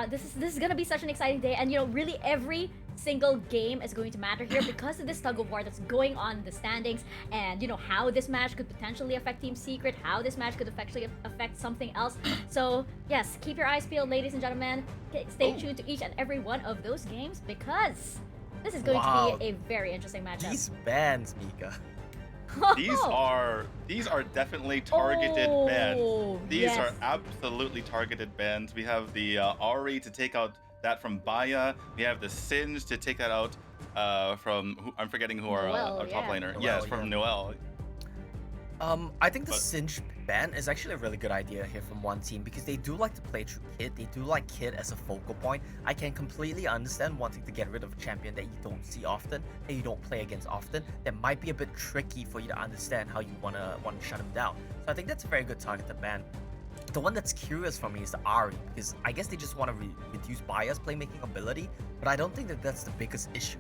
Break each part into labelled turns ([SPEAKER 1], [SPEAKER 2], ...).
[SPEAKER 1] This is gonna be such an exciting day, and really every single game is going to matter here because of this tug of war that's going on in the standings, and how this match could potentially affect Team Secret, how this match could actually affect something else. So yes, keep your eyes peeled, ladies and gentlemen. Stay tuned to each and every one of those games because this is going to be a very interesting matchup.
[SPEAKER 2] These bans, Mika.
[SPEAKER 3] These are definitely targeted bans. These
[SPEAKER 1] yes.
[SPEAKER 3] are absolutely targeted bans. We have the Ari to take out that from Baya. We have the Singe to take that out from I'm forgetting who our top laner.
[SPEAKER 2] Noel,
[SPEAKER 3] yes, from Noel.
[SPEAKER 2] I think the Singe ban is actually a really good idea here from one team because they do like to play through Kid. They do like Kid as a focal point. I can completely understand wanting to get rid of a champion that you don't see often, that you don't play against often. That might be a bit tricky for you to understand how you wanna shut him down. So I think that's a very good targeted ban. The one that's curious for me is the Ari, because I guess they just want to reduce Baya's playmaking ability, but I don't think that that's the biggest issue.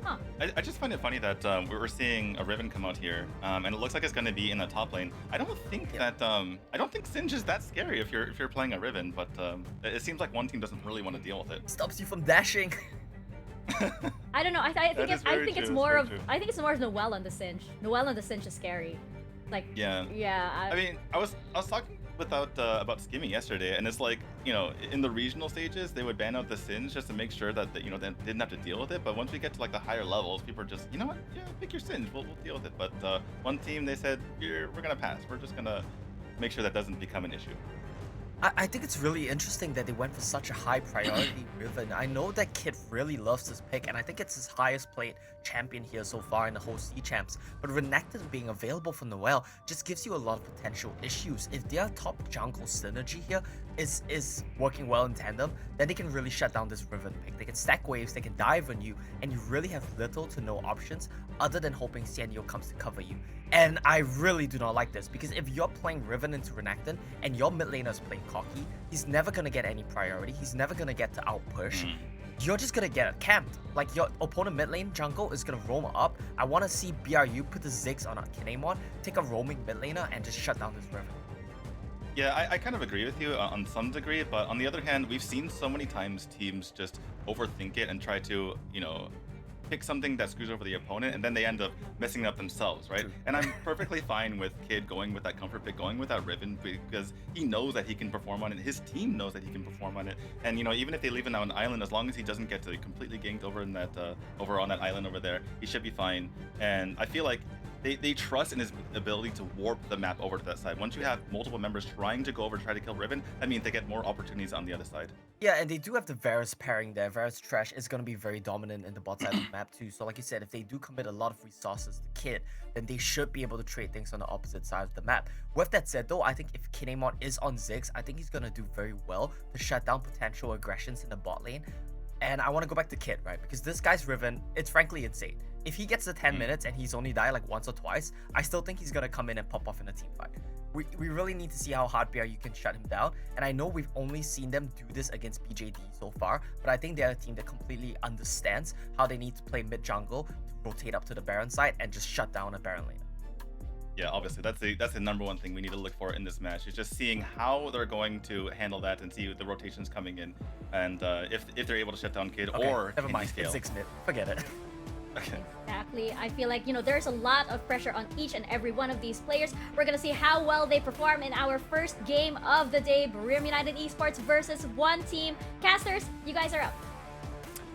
[SPEAKER 1] Huh.
[SPEAKER 3] I just find it funny that we're seeing a Riven come out here, and it looks like it's going to be in the top lane. I don't think that I don't think Singe is that scary if you're playing a Riven, but it seems like one team doesn't really want to deal with it.
[SPEAKER 2] Stops you from dashing.
[SPEAKER 1] I don't know. I think it's more of Noel on the Singe. Noel on the Singe is scary. Like
[SPEAKER 3] I mean, I was talking about Skimmy yesterday, and it's like, in the regional stages they would ban out the Singe just to make sure that they didn't have to deal with it. But once we get to like the higher levels, people are just, what, yeah, pick your Singe, we'll deal with it. But one team, they said, we're gonna pass. We're just gonna make sure that doesn't become an issue.
[SPEAKER 2] I think it's really interesting that they went for such a high priority Riven. I know that Kid really loves this pick, and I think it's his highest played champion here so far in the whole C-Champs. But Renekton being available for Noel just gives you a lot of potential issues. If their top jungle synergy here is working well in tandem, then they can really shut down this Riven pick. They can stack waves, they can dive on you, and you really have little to no options other than hoping Xianyo comes to cover you. And I really do not like this, because if you're playing Riven into Renekton and your mid laner is playing cocky, he's never gonna get any priority, he's never gonna get to outpush. You're just gonna get camped. Like, your opponent mid lane jungle is gonna roam up. I wanna see BRU put the Ziggs on a Kinemon, take a roaming mid laner, and just shut down this Riven.
[SPEAKER 3] Yeah, I kind of agree with you on some degree, but on the other hand, we've seen so many times teams just overthink it and try to, pick something that screws over the opponent, and then they end up messing it up themselves, right? And I'm perfectly fine with Kid going with that comfort pick, going with that Riven, because he knows that he can perform on it. His team knows that he can perform on it, and even if they leave him on an island, as long as he doesn't get to completely ganked over in that over on that island over there, he should be fine. And I feel like they trust in his ability to warp the map over to that side. Once you have multiple members trying to go over to try to kill Riven, that means they get more opportunities on the other side.
[SPEAKER 2] Yeah, and they do have the Varus pairing there. Varus Trash is going to be very dominant in the bot side of the map too. So like you said, if they do commit a lot of resources to Kid, then they should be able to trade things on the opposite side of the map. With that said though, I think if Kinemon is on Ziggs, I think he's going to do very well to shut down potential aggressions in the bot lane. And I want to go back to Kid, right? Because this guy's Riven, it's frankly insane. If he gets the 10 minutes and he's only died like once or twice, I still think he's going to come in and pop off in a team fight. We really need to see how hard BRU can shut him down. And I know we've only seen them do this against BJD so far, but I think they're a team that completely understands how they need to play mid jungle to rotate up to the Baron side and just shut down a Baron lane.
[SPEAKER 3] Yeah, obviously that's the number one thing we need to look for in this match, is just seeing how they're going to handle that and see the rotations coming in, and if they're able to shut down Kid, or
[SPEAKER 2] never mind.
[SPEAKER 3] scale.
[SPEAKER 2] It's 6 mid. Forget it.
[SPEAKER 3] Okay.
[SPEAKER 1] Exactly. I feel like, there's a lot of pressure on each and every one of these players. We're going to see how well they perform in our first game of the day. Buriram United Esports versus one team. Casters, you guys are up.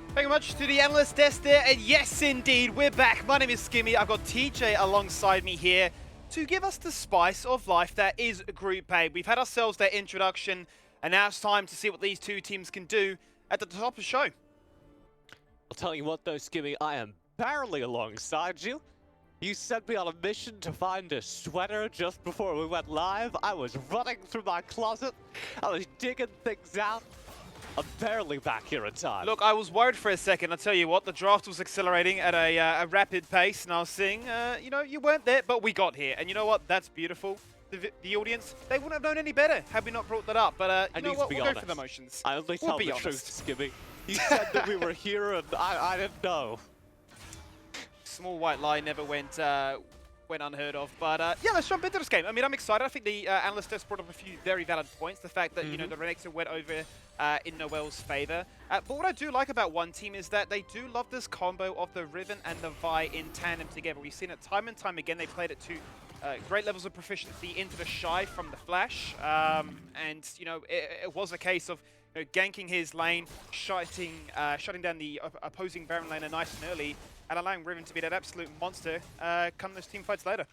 [SPEAKER 4] Thank you much to the analyst desk there. And yes, indeed, we're back. My name is Skimmy. I've got TJ alongside me here to give us the spice of life that is Group A. We've had ourselves their introduction, and now it's time to see what these two teams can do at the top of the show.
[SPEAKER 5] I'll tell you what though, Skimmy, I am barely alongside you. You sent me on a mission to find a sweater just before we went live. I was running through my closet. I was digging things out. I'm barely back here in time.
[SPEAKER 4] Look, I was worried for a second. I'll tell you what, the draft was accelerating at a rapid pace, and I was seeing, you weren't there, but we got here. And you know what? That's beautiful. The audience, they wouldn't have known any better had we not brought that up. But you know what? We'll go for the motions.
[SPEAKER 5] I only tell the truth, Skimmy. You said that we were here, and I didn't know.
[SPEAKER 4] Small white lie never went went unheard of. But yeah, let's jump into this game. I mean, I'm excited. I think the analyst has brought up a few very valid points. The fact that, you know, the Renekton went over in Noel's favor. But what I do like about one team is that they do love this combo of the Riven and the Vi in tandem together. We've seen it time and time again. They played it to great levels of proficiency into the Shy from the Flash. And, you know, it was a case of, you know, ganking his lane, shutting down the opposing Baron laner nice and early, and allowing Riven to be that absolute monster come those team fights later.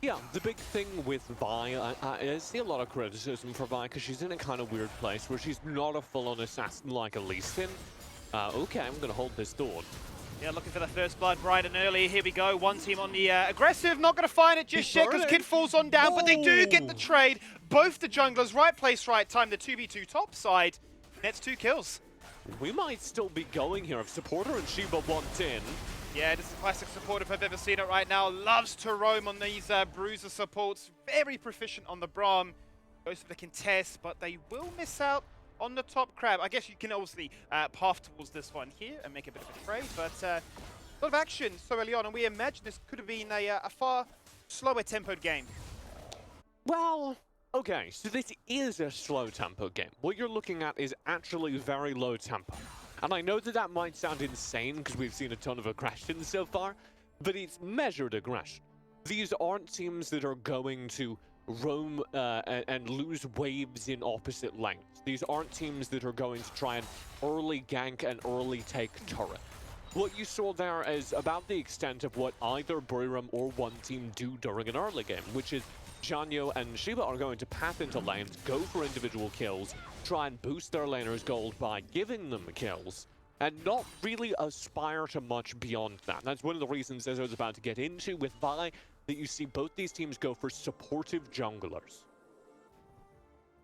[SPEAKER 5] Yeah, the big thing with Vi, I see a lot of criticism for Vi because she's in a kind of weird place where she's not a full-on assassin like a Lee Sin. Okay, I'm going to hold this thought.
[SPEAKER 4] Yeah, looking for the first blood bright and early. Here we go. One team on the aggressive. Not going to find it just yet because Kid falls on down, but they do get the trade. Both the junglers, right place, right time. The 2v2 top side nets 2 kills.
[SPEAKER 5] We might still be going here if Supporter and Shiba want in.
[SPEAKER 4] Yeah, this is a classic support if I've ever seen it right now. Loves to roam on these bruiser supports. Very proficient on the Braum. Goes for the contest, but they will miss out on the top crab. I guess you can obviously path towards this one here and make a bit of a trade, but a lot of action so early on, and we imagine this could have been a far slower tempoed game.
[SPEAKER 5] Well, okay, so this is a slow tempo game. What you're looking at is actually very low tempo. And I know that that might sound insane because we've seen a ton of aggression so far, but it's measured aggression. These aren't teams that are going to roam and lose waves in opposite lanes. These aren't teams that are going to try and early gank and early take turret. What you saw there is about the extent of what either Buriram or one team do during an early game, which is Janyo and Shiba are going to path into lanes, go for individual kills, try and boost their laner's gold by giving them kills, and not really aspire to much beyond that. That's one of the reasons, as I was about to get into with Vi, that you see both these teams go for supportive junglers.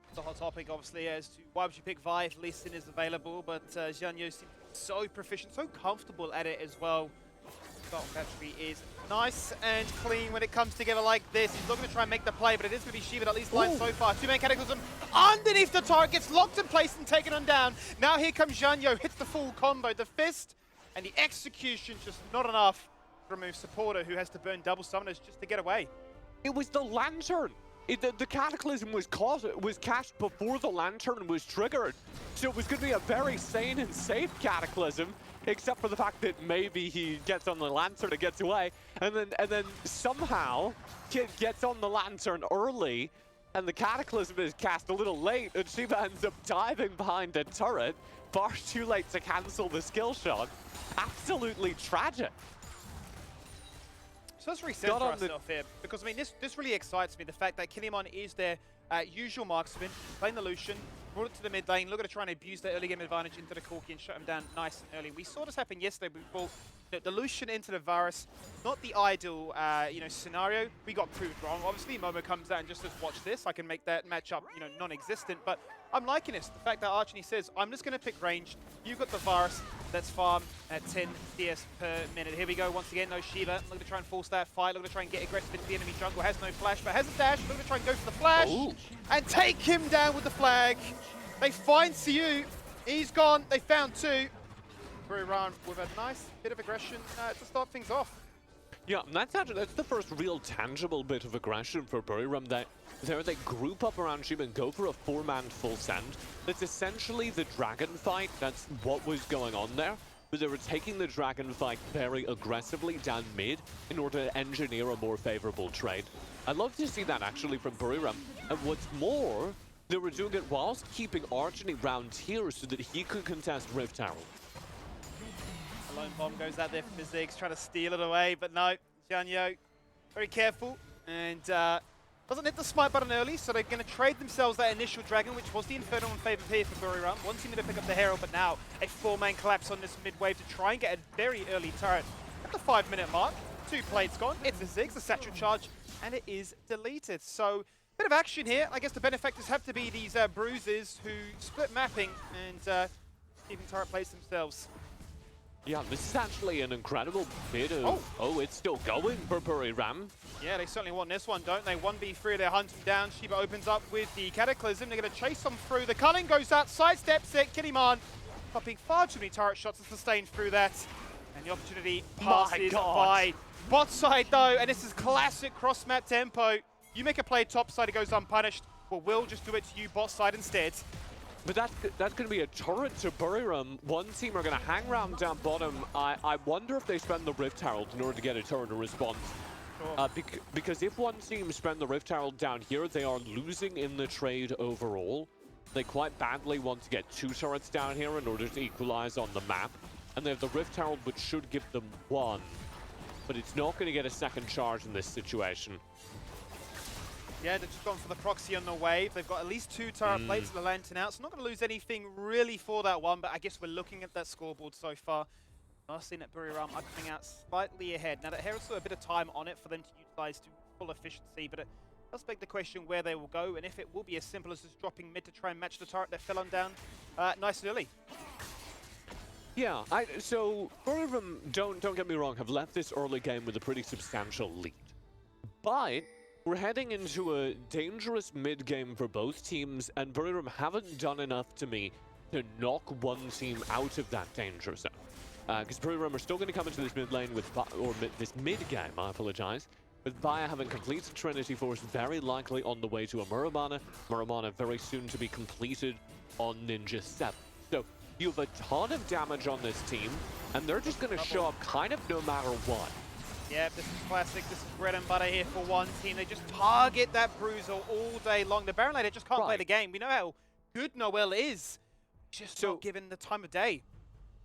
[SPEAKER 4] It's a hot topic, obviously, as to why would you pick Vi if Lee Sin is available, but Janyo seems so proficient, so comfortable at it as well. Stock actually is nice and clean when it comes together like this. He's looking to try and make the play, but it is going to be Shiva that leads the line so far. 2-man Cataclysm underneath the turret, gets locked in place and taken on down. Now here comes Janyo, hits the full combo. The fist and the execution just not enough to remove Supporter, who has to burn double summoners just to get away.
[SPEAKER 5] It was the Lantern! The Cataclysm was cast before the Lantern was triggered. So it was going to be a very sane and safe Cataclysm, except for the fact that maybe he gets on the Lantern and gets away, and then somehow Kid gets on the Lantern early, and the Cataclysm is cast a little late, and Shiva ends up diving behind a turret, far too late to cancel the skill shot. Absolutely tragic.
[SPEAKER 4] So let's recenter ourselves here, because I mean this really excites me, the fact that Kinemon is their usual marksman, playing the Lucian, brought it to the mid lane, looking to try and abuse that early game advantage into the Corki and shut him down nice and early. We saw this happen yesterday. We brought the Lucian into the Varus, not the ideal you know, scenario. We got proved wrong. Obviously, Momo comes out and just says, watch this. I can make that matchup, you know, non-existent. But I'm liking this. The fact that Archie says, I'm just going to pick range. You've got the Varus. Let's farm at 10 CS per minute. Here we go once again. No Shiva. Looking to try and force that fight. Looking to try and get aggressive into the enemy jungle. Has no flash, but has a dash. Looking to try and go for the flash.
[SPEAKER 5] Ooh.
[SPEAKER 4] And take him down with the flag. They find Siu. He's gone. They found 2. Buriram with a nice bit of aggression to start things off.
[SPEAKER 5] Yeah, that's the first real tangible bit of aggression for Buriram. They group up around Shiba and go for a 4-man full send. That's essentially the dragon fight. That's what was going on there. But they were taking the dragon fight very aggressively down mid in order to engineer a more favorable trade. I'd love to see that actually from Buriram. And what's more, they were doing it whilst keeping Archony round here so that he could contest Rift Herald.
[SPEAKER 4] A lone bomb goes out there for Ziggs, trying to steal it away, but no, Janyo very careful and doesn't hit the smite button early, so they're going to trade themselves that initial dragon, which was the Inferno in favor here for Buriram. One team to pick up the Herald, but now a 4-man collapse on this mid wave to try and get a very early turret. At the 5-minute mark, 2 plates gone, it's a Ziggs, the satchel charge, and it is deleted. So, bit of action here. I guess the benefactors have to be these bruisers who split mapping and keeping turret plates themselves.
[SPEAKER 5] Yeah, this is actually an incredible bit of... Oh, it's still going for Buriram.
[SPEAKER 4] Yeah, they certainly want this one, don't they? 1v3, they're hunting down. Shiba opens up with the Cataclysm. They're going to chase them through. The Culling goes out, sidesteps it. Kinemon popping far too many turret shots to sustain through that. And the opportunity passes by Bot side though, and this is classic cross-map tempo. You make a play top side, it goes unpunished. Well, we'll just do it to you bot side instead.
[SPEAKER 5] But that's going to be a turret to Buriram. One team are going to hang around down bottom. I wonder if they spend the Rift Herald in order to get a turret to response.
[SPEAKER 4] Sure.
[SPEAKER 5] Because if one team spend the Rift Herald down here, they are losing in the trade overall. They quite badly want to get 2 turrets down here in order to equalize on the map. And they have the Rift Herald, which should give them 1. But it's not going to get a second charge in this situation.
[SPEAKER 4] Yeah, they've just gone for the proxy on the wave. They've got at least 2 turret plates of the lantern out, so not going to lose anything really for that one, but I guess we're looking at that scoreboard so far. I've seen that Buriram are coming out slightly ahead. Now that Herald's got a bit of time on it for them to utilize to full efficiency, but it does beg the question where they will go, and if it will be as simple as just dropping mid to try and match the turret that fell on down nice and early.
[SPEAKER 5] Yeah, so Buriram, don't get me wrong, have left this early game with a pretty substantial lead. But we're heading into a dangerous mid-game for both teams, and Buriram haven't done enough to me to knock one team out of that danger zone. Because Buriram are still going to come into this mid lane with, this mid-game, I apologize, with Baya having completed Trinity Force, very likely on the way to a Muramana. Muramana very soon to be completed on Ninja 7. So you have a ton of damage on this team, and they're just going to show up kind of no matter what.
[SPEAKER 4] Yeah, this is classic. This is bread and butter here for one team. They just target that bruiser all day long. The Baron Lader just can't play the game. We know how good Noel is. Just not given the time of day.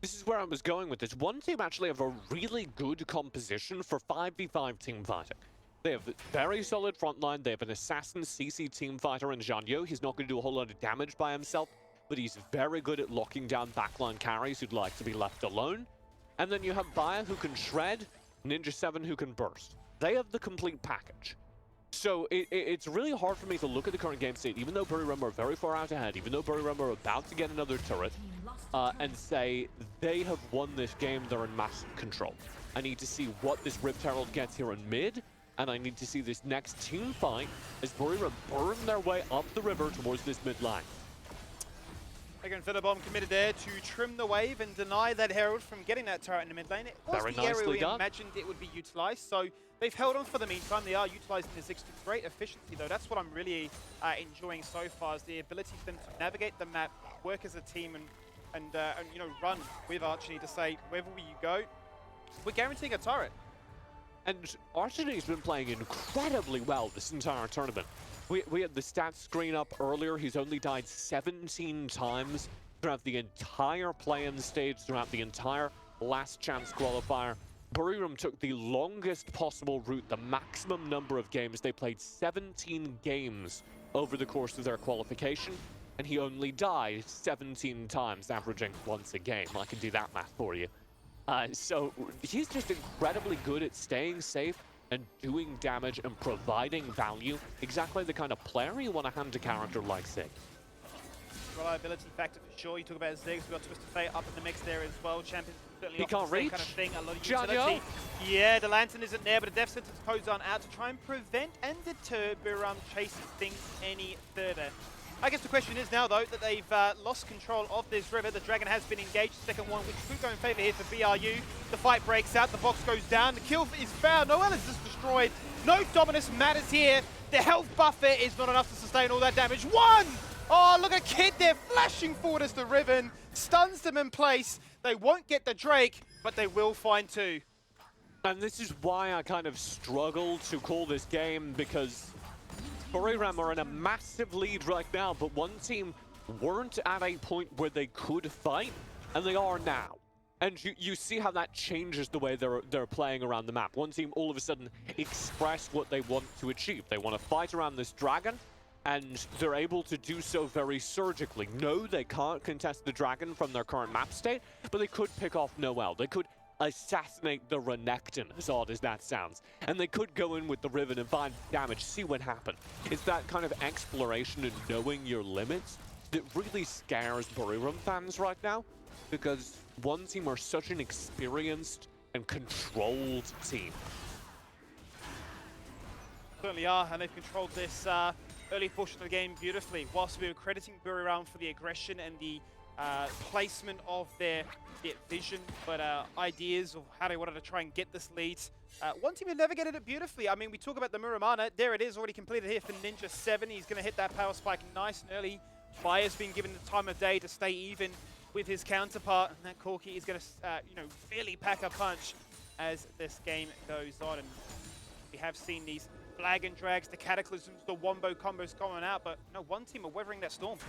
[SPEAKER 5] This is where I was going with this. One team actually have a really good composition for 5v5 team fighting. They have a very solid front line. They have an assassin CC team fighter in Janyo. He's not going to do a whole lot of damage by himself, but he's very good at locking down backline carries who'd like to be left alone. And then you have Baya who can shred, Ninja 7 who can burst. They have the complete package. So it's really hard for me to look at the current game state, even though Buriram are very far out ahead, even though Buriram are about to get another turret, and say they have won this game, they're in massive control. I need to see what this Rift Herald gets here in mid, and I need to see this next team fight as Buriram burn their way up the river towards this mid line.
[SPEAKER 4] Again, Bomb committed there to trim the wave and deny that Herald from getting that turret in the mid lane. It was the area we imagined it would be utilized, so they've held on for the meantime. They are utilizing this to great efficiency, though. That's what I'm really enjoying so far, is the ability for them to navigate the map, work as a team, and you know, run with Archie to say, wherever you go, we're guaranteeing a turret.
[SPEAKER 5] And Archie's been playing incredibly well this entire tournament. We had the stats screen up earlier. He's only died 17 times throughout the entire play-in stage, throughout the entire last chance qualifier. Buriram took the longest possible route, the maximum number of games. They played 17 games over the course of their qualification, and he only died 17 times, averaging once a game. I can do that math for you. So he's just incredibly good at staying safe and doing damage and providing value. Exactly the kind of player you want to hand a character like Zig.
[SPEAKER 4] Reliability factor for sure. You talk about Ziggs, we've got Twisted Fate up in the mix there as well. Champions certainly
[SPEAKER 5] he can't
[SPEAKER 4] the same
[SPEAKER 5] reach.
[SPEAKER 4] kind of thing. A lot of utility. Yeah, the Lantern isn't there, but a Death Sentence posed on out to try and prevent and deter Buriram chasing things any further. I guess the question is now, though, that they've lost control of this river. The Dragon has been engaged, second one, which could go in favor here for BRU. The fight breaks out, the box goes down, the kill is found. Noel is just destroyed. No dominance matters here. The health buffer is not enough to sustain all that damage. One! Oh, look at Kid there, flashing forward as the Riven. Stuns them in place. They won't get the Drake, but they will find 2.
[SPEAKER 5] And this is why I kind of struggle to call this game, because Buriram are in a massive lead right now, but one team weren't at a point where they could fight, and they are now. And you see how that changes the way they're playing around the map. One team all of a sudden express what they want to achieve. They want to fight around this dragon, and they're able to do so very surgically. No, they can't contest the dragon from their current map state, but they could pick off Noel. They could assassinate the Renekton, as odd as that sounds. And they could go in with the Riven and find damage, see what happened. It's that kind of exploration and knowing your limits that really scares Buriram fans right now, because one team are such an experienced and controlled team.
[SPEAKER 4] Certainly are, and they've controlled this early portion of the game beautifully. Whilst we were crediting Buriram for the aggression and the placement of their vision, but ideas of how they wanted to try and get this lead. One team have navigated it beautifully. I mean, we talk about the Muramana. There it is, already completed here for Ninja 7. He's going to hit that power spike nice and early. Fire's been given the time of day to stay even with his counterpart. And that Corki is going to, really pack a punch as this game goes on. And we have seen these flag and drags, the cataclysms, the wombo combos coming out. But no, one team are weathering that storm.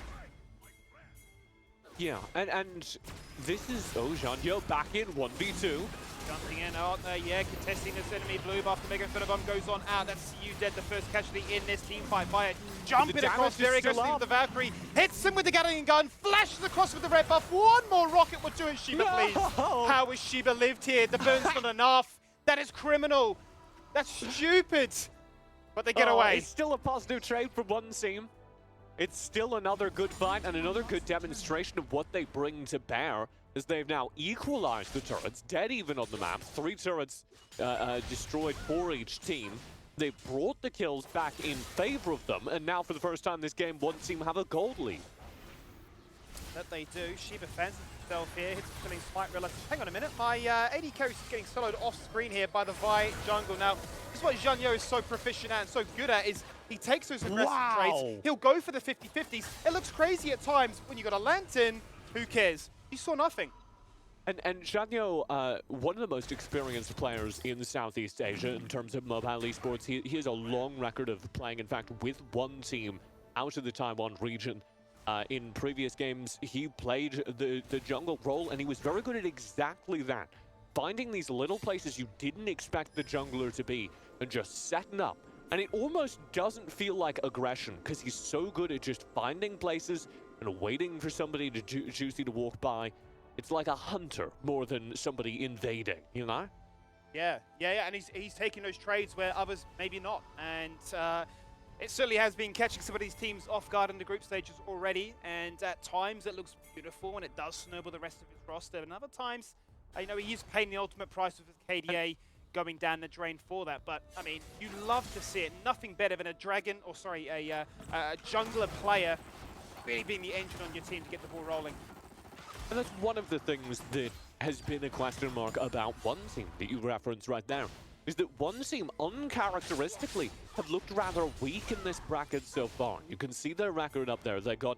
[SPEAKER 5] Yeah, and this is Zhanyo back in 1v2.
[SPEAKER 4] Jumping in, aren't they? Yeah, contesting this enemy blue buff. The Mega Inferno Bomb goes on out. That's you dead, the first casualty in this team fight. Fire jumping across, very aggressive with the Valkyrie. Hits him with the Gatling gun, flashes across with the red buff. One more rocket will do it, Shiba, please. How has Shiba lived here? The burn's not enough. That is criminal. That's stupid. But they get away.
[SPEAKER 5] It's still a positive trade for one team. It's still another good fight and another good demonstration of what they bring to bear, as they've now equalized the turrets, dead even on the map. 3 turrets destroyed for each team. They've brought the kills back in favor of them, and now for the first time this game, one team have a gold lead.
[SPEAKER 4] That they do. Shiba fancies himself here, hits the killing smite, realizes, hang on a minute, my AD carry is getting soloed off screen here by the Vi jungle. Now, this is what Zhanyo is so proficient at and so good at, is he takes those aggressive trades, he'll go for the 50-50s. It looks crazy at times. When you got a Lantern, who cares? He saw nothing.
[SPEAKER 5] And Zhanyo, one of the most experienced players in Southeast Asia in terms of mobile esports. He has a long record of playing, in fact, with one team out of the Taiwan region. In previous games, he played the jungle role, and he was very good at exactly that. Finding these little places you didn't expect the jungler to be, and just setting up. And it almost doesn't feel like aggression, because he's so good at just finding places and waiting for somebody to juicy to walk by. It's like a hunter more than somebody invading, you know?
[SPEAKER 4] Yeah, and he's taking those trades where others maybe not. And it certainly has been catching some of these teams off guard in the group stages already. And at times it looks beautiful and it does snowball the rest of his roster. And other times, he is paying the ultimate price with his KDA going down the drain for that. But, I mean, you love to see it. Nothing better than a jungler player really being the engine on your team to get the ball rolling.
[SPEAKER 5] And that's one of the things that has been a question mark about one team that you referenced right there, is that one team uncharacteristically have looked rather weak in this bracket so far. You can see their record up there. They got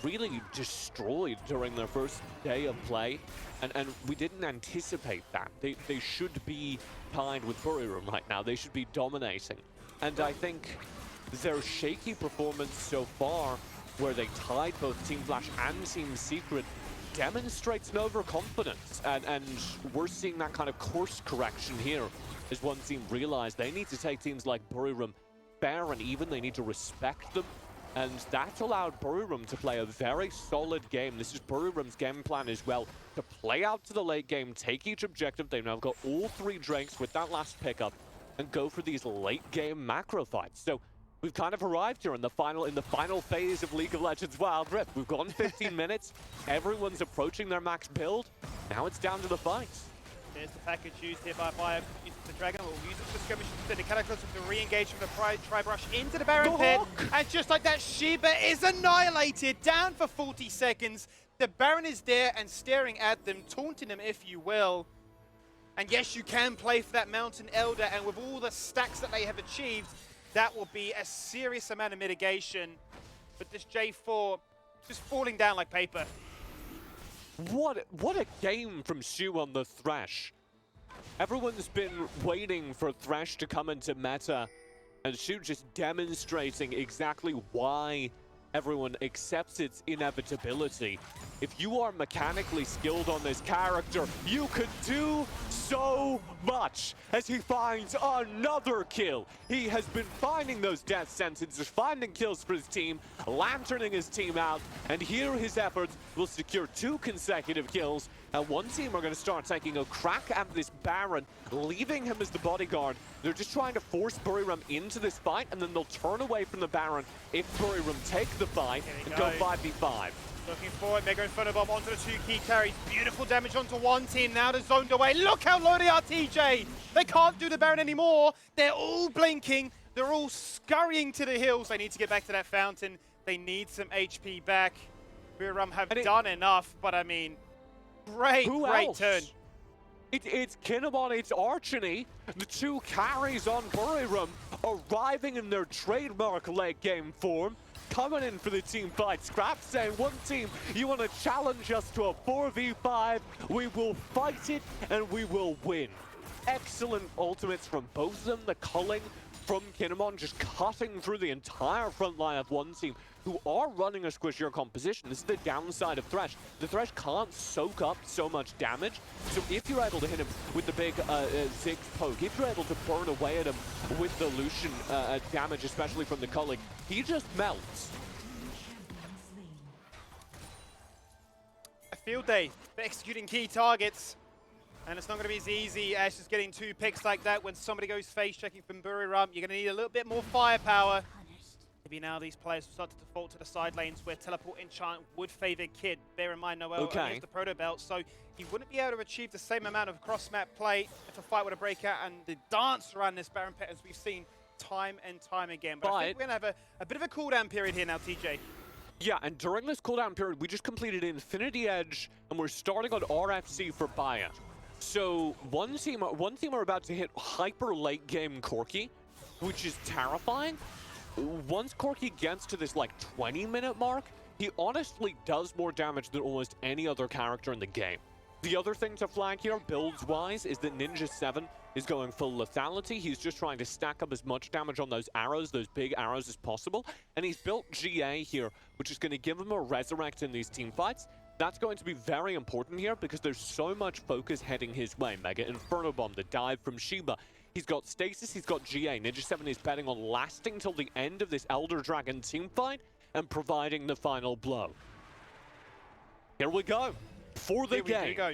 [SPEAKER 5] really destroyed during their first day of play, and we didn't anticipate that. They should be tied with Buriram right now. They should be dominating. And I think their shaky performance so far, where they tied both Team Flash and Team Secret, demonstrates an overconfidence. And we're seeing that kind of course correction here, as one team realize they need to take teams like Buriram fair and even. They need to respect them. And that allowed Buriram to play a very solid game. This is Buriram's game plan as well, to play out to the late game, take each objective. They've now got all 3 drakes with that last pickup, and go for these late game macro fights. So we've kind of arrived here in the final phase of League of Legends Wild Rift. We've gone 15 minutes. Everyone's approaching their max build. Now it's down to the fights.
[SPEAKER 4] There's the package used here by Bio. Uses the Dragon. We'll use it for skirmish instead. The Cataclysm to re-engage from the Tri-Brush into the Baron pit. And just like that, Shiba is annihilated. Down for 40 seconds. The Baron is there and staring at them, taunting them, if you will. And yes, you can play for that Mountain Elder. And with all the stacks that they have achieved, that will be a serious amount of mitigation. But this J4 just falling down like paper.
[SPEAKER 5] What a game from Shu on the Thresh. Everyone's been waiting for Thresh to come into meta, and Shu just demonstrating exactly why everyone accepts its inevitability. If you are mechanically skilled on this character, you could do so much as he finds another kill. He has been finding those death sentences, finding kills for his team, lanterning his team out, and here his efforts will secure 2 consecutive kills. And one team are going to start taking a crack at this Baron, leaving him as the bodyguard. They're just trying to force Buriram into this fight, and then they'll turn away from the Baron if Buriram take the fight and go 5v5.
[SPEAKER 4] Looking forward, Mega Inferno Bomb onto the 2 key carries. Beautiful damage onto one team, now they're zoned away. Look how low they are, TJ! They can't do the Baron anymore. They're all blinking. They're all scurrying to the hills. They need to get back to that fountain. They need some HP back. Buriram have done enough, but I mean, great turn.
[SPEAKER 5] It's Kinemon, it's Archony, the two carries on Buriram, arriving in their trademark late game form, coming in for the team fight. Scrap saying, one team, you want to challenge us to a 4v5, we will fight it and we will win. Excellent ultimates from both of them, the culling from Kinemon just cutting through the entire front line of one team who are running a squishier composition. This is the downside of Thresh. The Thresh can't soak up so much damage, so if you're able to hit him with the big Ziggs poke, if you're able to burn away at him with the Lucian damage, especially from the culling, he just melts.
[SPEAKER 4] A field day for executing key targets. And it's not going to be as easy as just getting 2 picks like that when somebody goes face checking from Buriram. You're going to need a little bit more firepower. Maybe now these players will start to default to the side lanes where teleport enchant would favor Kid. Bear in mind, Noel only has the proto belt, so he wouldn't be able to achieve the same amount of cross-map play if a fight were to break out and the dance around this Baron pit as we've seen time and time again. But I think we're going to have a bit of a cooldown period here now, TJ.
[SPEAKER 5] Yeah, and during this cooldown period, we just completed Infinity Edge, and we're starting on RFC for Baya. So one team are about to hit hyper late game Corki, which is terrifying. Once Corki gets to this like 20-minute mark, he honestly does more damage than almost any other character in the game. The other thing to flag here, builds-wise, is that Ninja 7 is going full lethality. He's just trying to stack up as much damage on those arrows, those big arrows, as possible. And he's built GA here, which is going to give him a resurrect in these team fights. That's going to be very important here because there's so much focus heading his way. Mega Inferno Bomb, the dive from Shiba. He's got Stasis, he's got GA. Ninja 7 is betting on lasting till the end of this Elder Dragon team fight and providing the final blow. Here we go. For the game.
[SPEAKER 4] Here we go.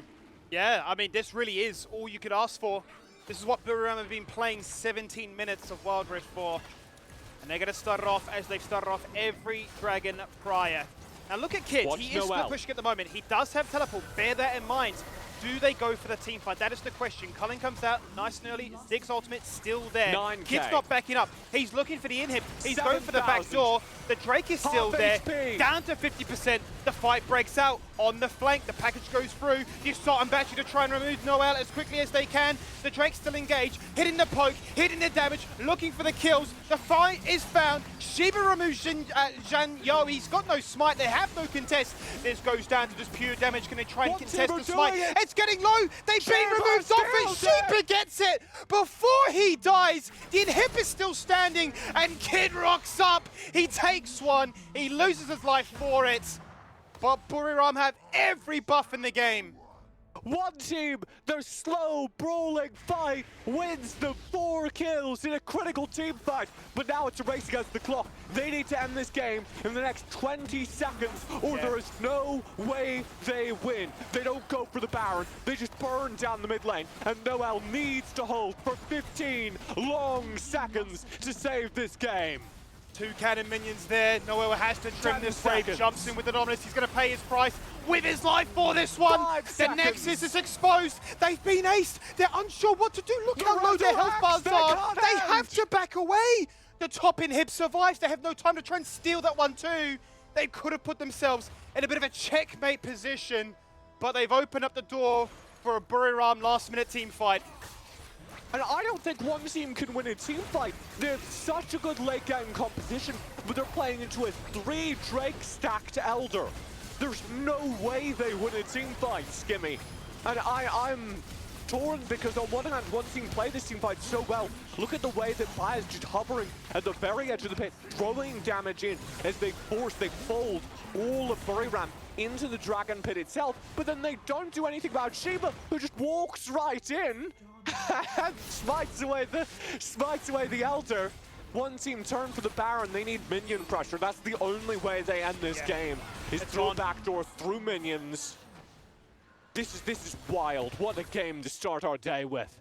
[SPEAKER 4] Yeah, I mean, this really is all you could ask for. This is what Buriram have been playing 17 minutes of Wild Rift for. And they're going to start it off as they've started off every Dragon prior. Now look at Kid, he is still pushing at the moment. He does have teleport, bear that in mind. Do they go for the team fight? That is the question. Culling comes out nice and early. Ziggs ultimate still there.
[SPEAKER 5] 9K.
[SPEAKER 4] Kid's not backing up. He's looking for the inhib. He's going for the back door. The Drake is still there. Down to 50%. The fight breaks out on the flank. The package goes through. You saw Mbachi to try and remove Noel as quickly as they can. The Drake's still engaged. Hitting the poke, hitting the damage, looking for the kills. The fight is found. Shiba removes Zhan Yo. He's got no smite. They have no contest. This goes down to just pure damage. Can they try and contest the smite? It's getting low. They've been removed off it. Shiba gets it before he dies. The inhib is still standing and Kid rocks up. He takes one. He loses his life for it. But Buriram have every buff in the game.
[SPEAKER 5] One team, their slow, brawling fight wins the 4 kills in a critical team fight. But now it's a race against the clock. They need to end this game in the next 20 seconds or there is no way they win. They don't go for the Baron. They just burn down the mid lane. And Noel needs to hold for 15 long seconds to save this game.
[SPEAKER 4] 2 cannon minions there. Noel has to trim this wave. Jumps in with the dominance. He's going to pay his price with his life for this one. The Nexus is exposed. They've been aced. They're unsure what to do. Look how low their health bars are. They have to back away. The top inhib survives. They have no time to try and steal that one too. They could have put themselves in a bit of a checkmate position, but they've opened up the door for a Buriram last-minute team fight.
[SPEAKER 5] And I don't think one team can win a team fight. They're such a good late game composition, but they're playing into a 3 Drake stacked Elder. There's no way they win a team fight, Skimmy. And I'm torn because on one hand, one team play this team fight so well. Look at the way that Baya's just hovering at the very edge of the pit, throwing damage in as they fold all of Buriram into the Dragon Pit itself, but then they don't do anything about Shiba, who just walks right in and smites away the Elder. One team turn for the Baron. They need minion pressure. That's the only way they end this game, is through a backdoor, through minions. This is wild. What a game to start our day with.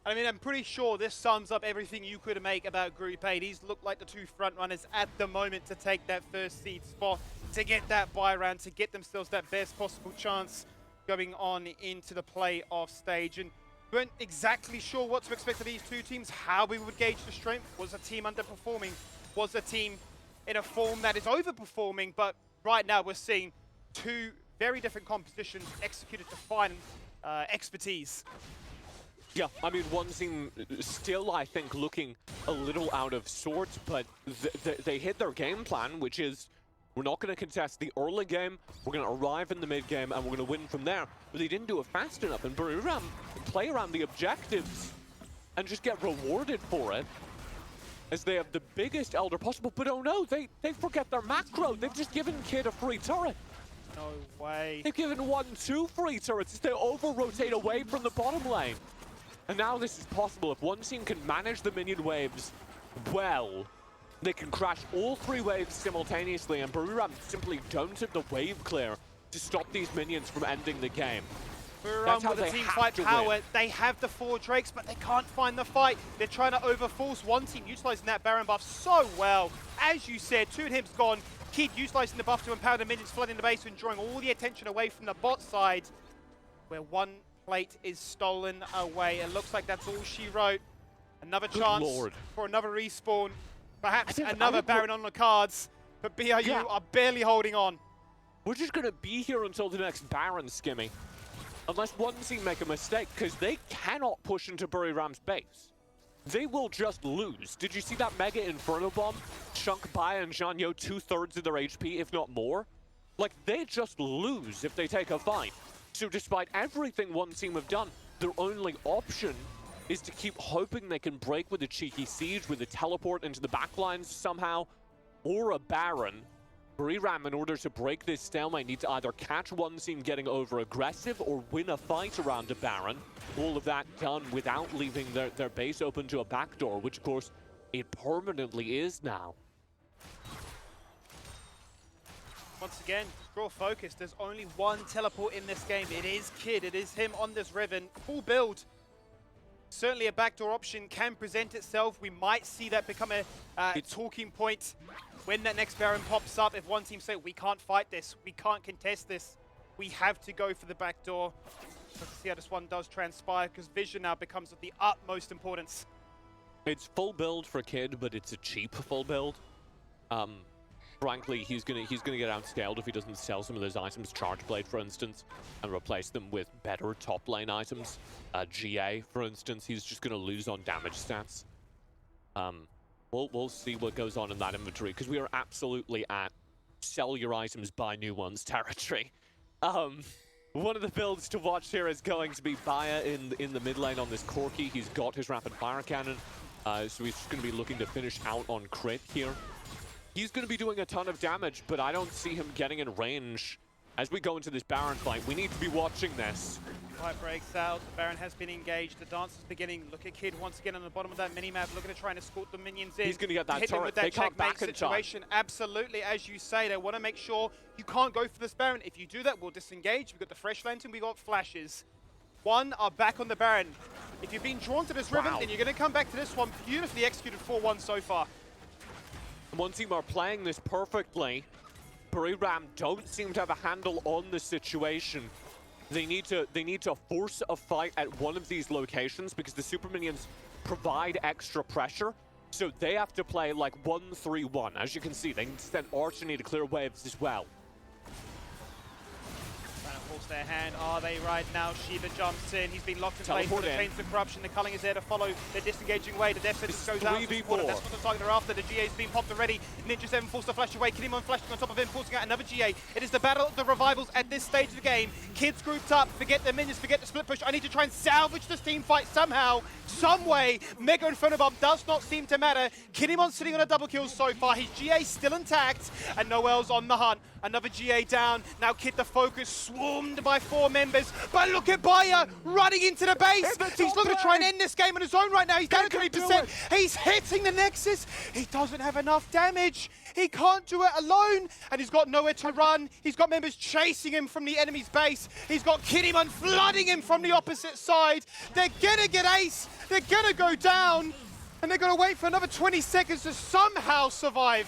[SPEAKER 4] I mean, I'm pretty sure this sums up everything you could make about Group A. These look like the 2 front runners at the moment to take that first seed spot, to get that buy round, to get themselves that best possible chance going on into the playoff stage. And we weren't exactly sure what to expect of these 2 teams, how we would gauge the strength. Was a team underperforming? Was a team in a form that is overperforming? But right now we're seeing 2 very different compositions executed to find expertise.
[SPEAKER 5] Yeah, I mean, one team still, I think, looking a little out of sorts, but they hit their game plan, which is we're not going to contest the early game, we're going to arrive in the mid game, and we're going to win from there. But they didn't do it fast enough, and Buriram play around the objectives and just get rewarded for it, as they have the biggest Elder possible. But oh no, they forget their macro. They've just given Kid a free turret.
[SPEAKER 4] No way.
[SPEAKER 5] They've given 1-2 free turrets as they over-rotate away from the bottom lane. And now this is possible. If one team can manage the minion waves well, they can crash all 3 waves simultaneously, and Buriram simply don't have the wave clear to stop these minions from ending the game.
[SPEAKER 4] Buriram with the team fight power. They have the 4 Drakes, but they can't find the fight. They're trying to overforce one team, utilizing that Baron buff so well. As you said, 2 inhibs gone. Kid utilizing the buff to empower the minions, flooding the base and drawing all the attention away from the bot side, where 1 plate is stolen away. It looks like that's all she wrote. Another chance for another respawn. Perhaps another Baron on the cards, but BRU are barely holding on.
[SPEAKER 5] We're just going to be here until the next Baron, Skimmy. Unless one team make a mistake, because they cannot push into Buriram's base. They will just lose. Did you see that Mega Inferno Bomb chunk Baya and Janyo 2/3 of their HP, if not more? Like, they just lose if they take a fight. So despite everything one team have done, their only option is to keep hoping they can break with a cheeky siege, with a teleport into the backlines somehow, or a Baron. Buriram, in order to break this stalemate, need to either catch one team getting over-aggressive or win a fight around a Baron. All of that done without leaving their base open to a backdoor, which, of course, it permanently is now.
[SPEAKER 4] Once again, draw focus. There's only 1 teleport in this game. It is Kid. It is him on this Riven. Full build. Certainly a backdoor option can present itself. We might see that become a talking point when that next Baron pops up. If one team say, we can't fight this, we can't contest this, we have to go for the backdoor. Let's see how this one does transpire, because vision now becomes of the utmost importance.
[SPEAKER 5] It's full build for Kid, but it's a cheap full build. Frankly, he's gonna get outscaled if he doesn't sell some of those items, Charge Blade, for instance, and replace them with better top lane items. GA, for instance, he's just gonna lose on damage stats. We'll see what goes on in that inventory, because we are absolutely at sell your items, buy new ones territory. One of the builds to watch here is going to be Baya in the mid lane on this Corki. He's got his rapid fire cannon, so he's just going to be looking to finish out on crit here. He's going to be doing a ton of damage, but I don't see him getting in range as we go into this Baron fight. We need to be watching this.
[SPEAKER 4] Fight breaks out. The Baron has been engaged. The dance is beginning. Look at Kid once again on the bottom of that minimap, looking to try and escort the minions in.
[SPEAKER 5] He's going to get that
[SPEAKER 4] hit them
[SPEAKER 5] turret.
[SPEAKER 4] with that
[SPEAKER 5] They can't
[SPEAKER 4] checkmate
[SPEAKER 5] back in
[SPEAKER 4] situation.
[SPEAKER 5] time.
[SPEAKER 4] Absolutely, as you say, they want to make sure you can't go for this Baron. If you do that, we'll disengage. We've got the Fresh Lantern. We've got flashes. 1 are back on the Baron. If you've been drawn to this Riven, then you're going to come back to this one. Beautifully executed 4-1 so far.
[SPEAKER 5] One team are playing this perfectly. Buriram don't seem to have a handle on the situation. They need to force a fight at one of these locations, because the super minions provide extra pressure. So they have to play like 1-3-1. As you can see, they need to send Archony to clear waves as well.
[SPEAKER 4] Trying to force their hand. Are they right now? Shiva jumps in. He's been locked in place.
[SPEAKER 5] Teleport
[SPEAKER 4] The
[SPEAKER 5] in.
[SPEAKER 4] chains of corruption. The culling is there to follow. The disengaging way. The death sentence
[SPEAKER 5] This
[SPEAKER 4] goes out.
[SPEAKER 5] 3v4.
[SPEAKER 4] That's what the target are after. The GA's been popped already. Ninja 7 forced to flash away. Kinemon flashing on top of him, forcing out another GA. It is the battle of the revivals at this stage of the game. Kids grouped up. Forget the minions. Forget the split push. I need to try and salvage this team fight somehow, some way. Mega Inferno Bomb does not seem to matter. Kinemon sitting on a double kill so far. His GA still intact, and Noel's on the hunt. Another GA down. Now Kid the focus, swarmed by 4 members. But look at Baya running into the base. He's looking to try and end this game on his own right now. He's down to 20%. He's hitting the Nexus. He doesn't have enough damage. He can't do it alone. And he's got nowhere to run. He's got members chasing him from the enemy's base. He's got Kinemon flooding him from the opposite side. They're gonna get ace. They're gonna go down. And they're gonna wait for another 20 seconds to somehow survive.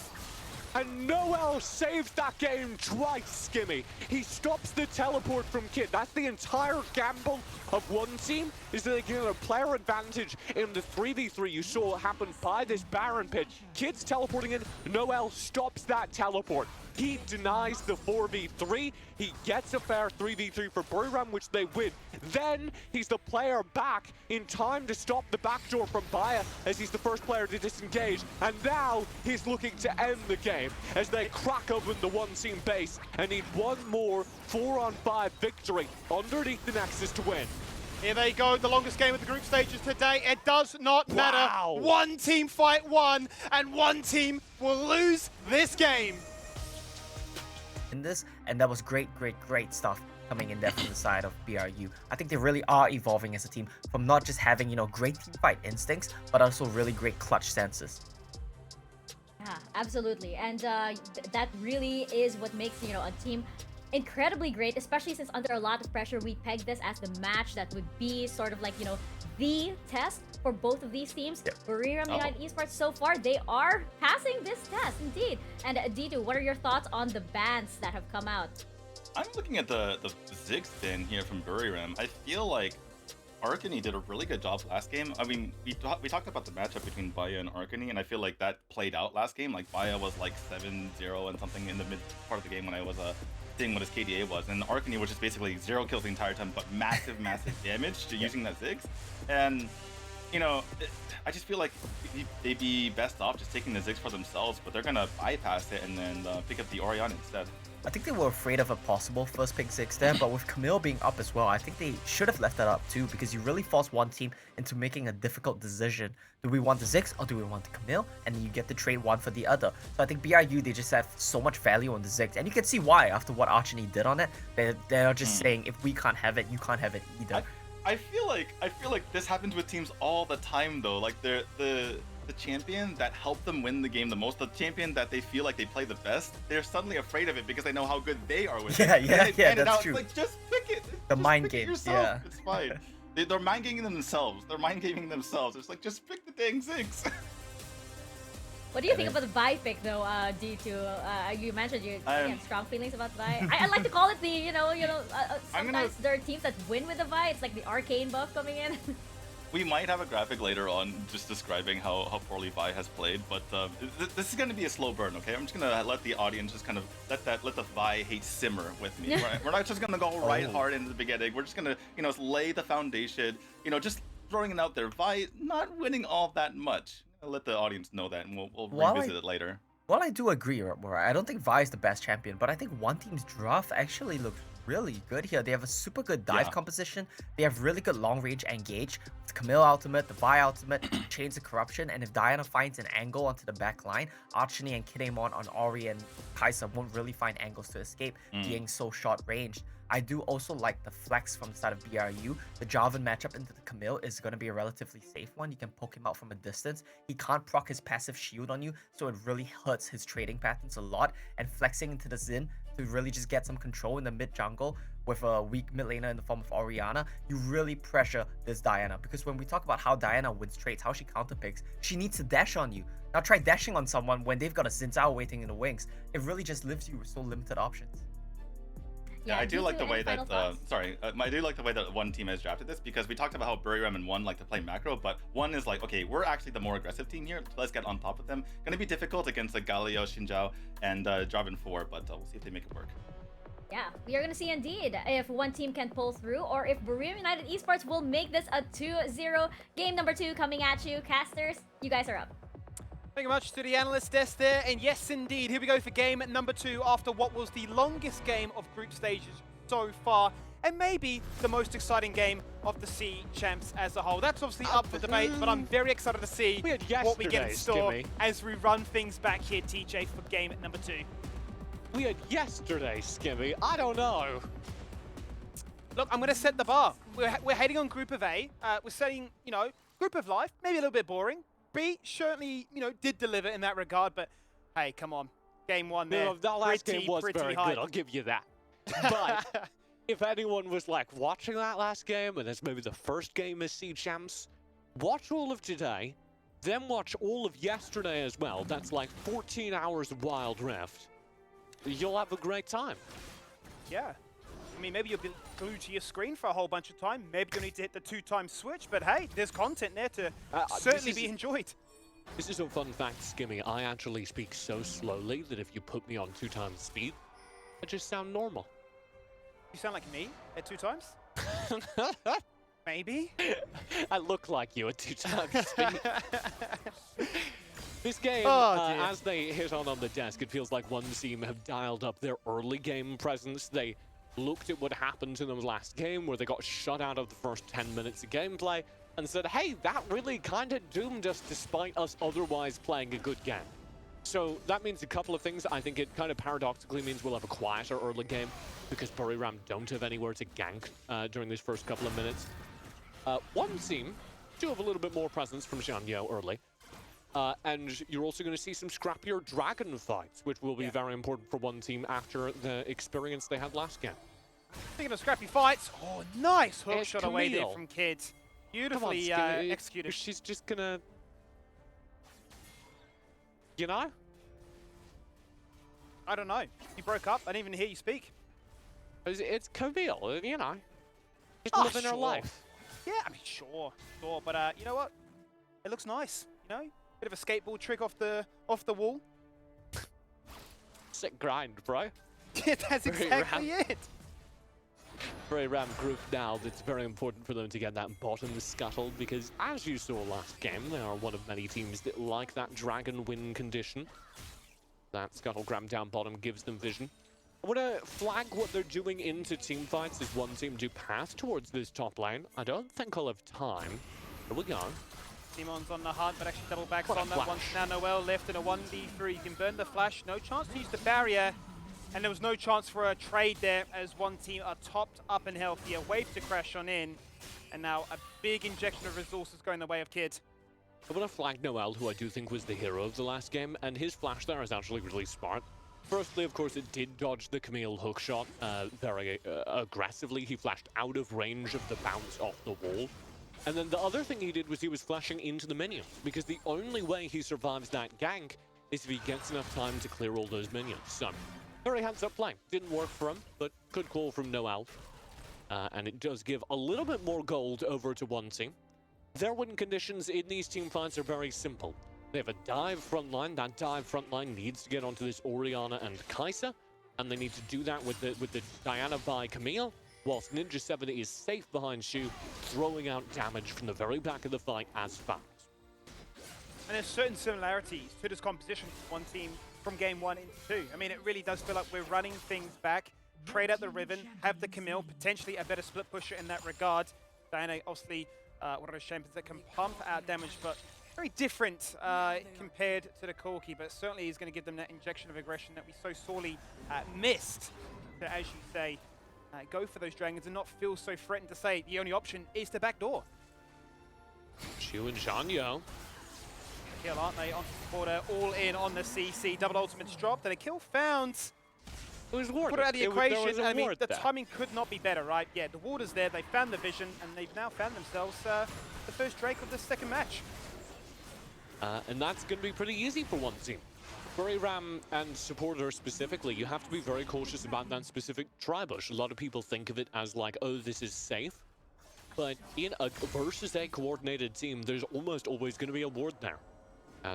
[SPEAKER 5] And Noel saves that game twice, Skimmy. He stops the teleport from Kid. That's the entire gamble of one team, is that they get a player advantage in the 3v3 you saw happen by this Baron pit. Kid's teleporting in, Noel stops that teleport. He denies the 4v3. He gets a fair 3v3 for Buriram, which they win. Then he's the player back in time to stop the backdoor from BUE, as he's the first player to disengage. And now he's looking to end the game as they crack open the one-team base and need one more 4-on-5 victory underneath the Nexus to win.
[SPEAKER 4] Here they go, the longest game of the group stages today. It does not matter.
[SPEAKER 5] Wow.
[SPEAKER 4] One team fight one, and one team will lose this game.
[SPEAKER 2] In this, and that was great stuff coming in there from the side of BRU. I think they really are evolving as a team from not just having, great team fight instincts, but also really great clutch senses.
[SPEAKER 1] Yeah, absolutely. And that really is what makes, a team incredibly great, especially since under a lot of pressure, we pegged this as the match that would be sort of like, the test for both of these teams.
[SPEAKER 2] Yep.
[SPEAKER 1] Buriram United Esports, so far, they are passing this test, indeed. And Didu, what are your thoughts on the bans that have come out?
[SPEAKER 3] I'm looking at the Ziggs bin here from Buriram. I feel like Arkany did a really good job last game. I mean, we talked about the matchup between BUE and Arkany, and I feel like that played out last game. Like, BUE was like 7-0 and something in the mid part of the game when I was seeing what his KDA was, and Arkany was just basically 0 kills the entire time, but massive damage to using that Ziggs. And, I just feel like they'd be best off just taking the Ziggs for themselves, but they're gonna bypass it and then pick up the Orion instead.
[SPEAKER 2] I think they were afraid of a possible first pick 6 there, but with Camille being up as well, I think they should have left that up too, because you really force one team into making a difficult decision. Do we want the Ziggs or do we want the Camille? And then you get to trade one for the other. So I think BRU, they just have so much value on the Ziggs, and you can see why after what Archany did on it. They're just saying, if we can't have it, you can't have it either.
[SPEAKER 3] I feel like this happens with teams all the time though. Like the champion that helped them win the game the most, the champion that they feel like they play the best, they're suddenly afraid of it because they know how good they are with it.
[SPEAKER 2] Yeah, that's true.
[SPEAKER 3] It's like, just pick it.
[SPEAKER 2] The
[SPEAKER 3] Just
[SPEAKER 2] mind
[SPEAKER 3] pick it
[SPEAKER 2] games,
[SPEAKER 3] yourself.
[SPEAKER 2] yeah.
[SPEAKER 3] It's fine. They're mind gaming themselves. It's like, just pick the dang Ziggs.
[SPEAKER 1] What do you think about the Vi pick, though, D2? You mentioned you have strong feelings about Vi. I like to call it the, sometimes there are teams that win with the Vi. It's like the arcane buff coming in.
[SPEAKER 3] We might have a graphic later on just describing how poorly Vi has played, but this is going to be a slow burn, okay? I'm just going to let the audience just kind of let the Vi hate simmer with me. We're not just going to go right hard into the beginning. We're just going to, lay the foundation, just throwing it out there. Vi not winning all that much. I'll let the audience know that, and we'll revisit it later.
[SPEAKER 2] Well, I do agree, Mora. I don't think Vi is the best champion, but I think one team's draft actually looks really good here. They have a super good dive composition. They have really good long range engage. With Camille ultimate, the Vi ultimate, Chains of Corruption, and if Diana finds an angle onto the back line, Archany and Kidamon on Ori and Kai'Sa won't really find angles to escape, being so short range. I do also like the flex from the side of BRU. The Jarvan matchup into the Camille is going to be a relatively safe one. You can poke him out from a distance. He can't proc his passive shield on you, so it really hurts his trading patterns a lot. And flexing into the Xin to really just get some control in the mid jungle with a weak mid laner in the form of Orianna, you really pressure this Diana. Because when we talk about how Diana wins trades, how she counterpicks, she needs to dash on you. Now try dashing on someone when they've got a Xin Zhao waiting in the wings. It really just leaves you with so limited options.
[SPEAKER 3] Yeah, I do like the way that I do like the way that one team has drafted this, because we talked about how Buriram and one like to play macro, but one is like, okay, we're actually the more aggressive team here. Let's get on top of them. Gonna be difficult against the Galio, Xinjiao, and Jarvan 4, but we'll see if they make it work.
[SPEAKER 1] Yeah, we are gonna see indeed if one team can pull through, or if Buriram United Esports will make this a 2-0. Game number 2 coming at you, casters. You guys are up.
[SPEAKER 4] Thank you much to the analyst desk there, and yes indeed, here we go for game number 2 after what was the longest game of group stages so far, and maybe the most exciting game of the C Champs as a whole. That's obviously up for debate, but I'm very excited to see what we get in store as we run things back here, TJ, for game number 2.
[SPEAKER 5] We had yesterday, Skimmy. I don't know.
[SPEAKER 4] Look, I'm going to set the bar. We're heading on Group of A. We're setting, Group of Life, maybe a little bit boring. B certainly, did deliver in that regard, but hey, come on. Game 1 there.
[SPEAKER 5] No, that last game was very good, I'll give you that. But if anyone was like watching that last game, and it's maybe the first game as C Champs, watch all of today, then watch all of yesterday as well. That's like 14 hours of Wild Rift. You'll have a great time.
[SPEAKER 4] Yeah. I mean, maybe you'll be glued to your screen for a whole bunch of time. Maybe you'll need to hit the 2-time switch, but hey, there's content there to certainly be enjoyed.
[SPEAKER 5] This is a fun fact, Skimmy. I actually speak so slowly that if you put me on 2 times speed, I just sound normal.
[SPEAKER 4] You sound like me at 2 times? Maybe?
[SPEAKER 5] I look like you at 2 times speed. This game,
[SPEAKER 4] Oh,
[SPEAKER 5] as they hit on the desk, it feels like one team have dialed up their early game presence. They looked at what happened to them last game, where they got shut out of the first 10 minutes of gameplay, and said, hey, that really kind of doomed us despite us otherwise playing a good game. So that means a couple of things. I think it kind of paradoxically means we'll have a quieter early game because Buriram don't have anywhere to gank during these first couple of minutes. One team do have a little bit more presence from Xianyou early. And you're also going to see some scrappier dragon fights, which will be very important for one team after the experience they had last game.
[SPEAKER 4] Speaking of scrappy fights, oh, nice hook
[SPEAKER 5] It's
[SPEAKER 4] shot away there
[SPEAKER 5] Camille.
[SPEAKER 4] from Kid.
[SPEAKER 5] Come on,
[SPEAKER 4] Beautifully
[SPEAKER 5] Skimmy.
[SPEAKER 4] executed.
[SPEAKER 5] She's just gonna... You know?
[SPEAKER 4] I don't know. You broke up. I didn't even hear you speak.
[SPEAKER 5] It's Camille, you know? Just
[SPEAKER 4] Oh,
[SPEAKER 5] living her
[SPEAKER 4] sure.
[SPEAKER 5] life.
[SPEAKER 4] Yeah, I mean, sure. But you know what? It looks nice. You know, bit of a skateboard trick off the wall.
[SPEAKER 5] Sick grind, bro.
[SPEAKER 4] Yeah, that's exactly it.
[SPEAKER 5] Buriram group now, that's very important for them to get that bottom scuttle because, as you saw last game, they are one of many teams that like that dragon win condition. That scuttle grab down bottom gives them vision. I want to flag what they're doing into team fights as one team do pass towards this top lane. I don't think I'll have time. Here we go.
[SPEAKER 4] Simon's on the hunt, but actually double backs
[SPEAKER 5] What a
[SPEAKER 4] on that one.
[SPEAKER 5] flash.
[SPEAKER 4] Now Noel left in a 1v3. You can burn the flash. No chance to use the barrier. And there was no chance for a trade there as one team are topped up and healthy. A wave to crash on in. And now a big injection of resources going the way of Kid.
[SPEAKER 5] I want to flag Noel, who I do think was the hero of the last game, and his flash there is actually really smart. Firstly, of course, it did dodge the Camille hook shot very aggressively. He flashed out of range of the bounce off the wall. And then the other thing he did was he was flashing into the minions, because the only way he survives that gank is if he gets enough time to clear all those minions. So, very hands-up play. Didn't work for him, but good call from Noel. And it does give a little bit more gold over to one team. Their win conditions in these team fights are very simple. They have a dive front line. That dive front line needs to get onto this Orianna and Kai'Sa, and they need to do that with the Diana by Camille, whilst Ninja 7 is safe behind Shu, throwing out damage from the very back of the fight as fans.
[SPEAKER 4] And there's certain similarities to this composition from one team from game 1 into 2. I mean, it really does feel like we're running things back, trade out the Riven, have the Camille, potentially a better split pusher in that regard. Diana, obviously, one of those champions that can pump out damage, but very different compared to the Corki, but certainly is going to give them that injection of aggression that we so sorely missed. So as you say, go for those dragons and not feel so threatened to say the only option is the back door.
[SPEAKER 5] Shu and Xianyou.
[SPEAKER 4] Kill, aren't they? On the border, all in on the CC. Double ultimates dropped, and a kill found.
[SPEAKER 5] It was worth
[SPEAKER 4] Put it out of the
[SPEAKER 5] There
[SPEAKER 4] equation.
[SPEAKER 5] was a
[SPEAKER 4] I mean,
[SPEAKER 5] ward
[SPEAKER 4] the
[SPEAKER 5] there.
[SPEAKER 4] timing could not be better, right? Yeah, the water's there. They found the vision, and they've now found themselves the first Drake of the second match.
[SPEAKER 5] And that's going to be pretty easy for one team. Buriram and supporter specifically, you have to be very cautious about that specific tri-bush. A lot of people think of it as like, oh, this is safe. But in a versus a coordinated team, there's almost always going to be a ward there.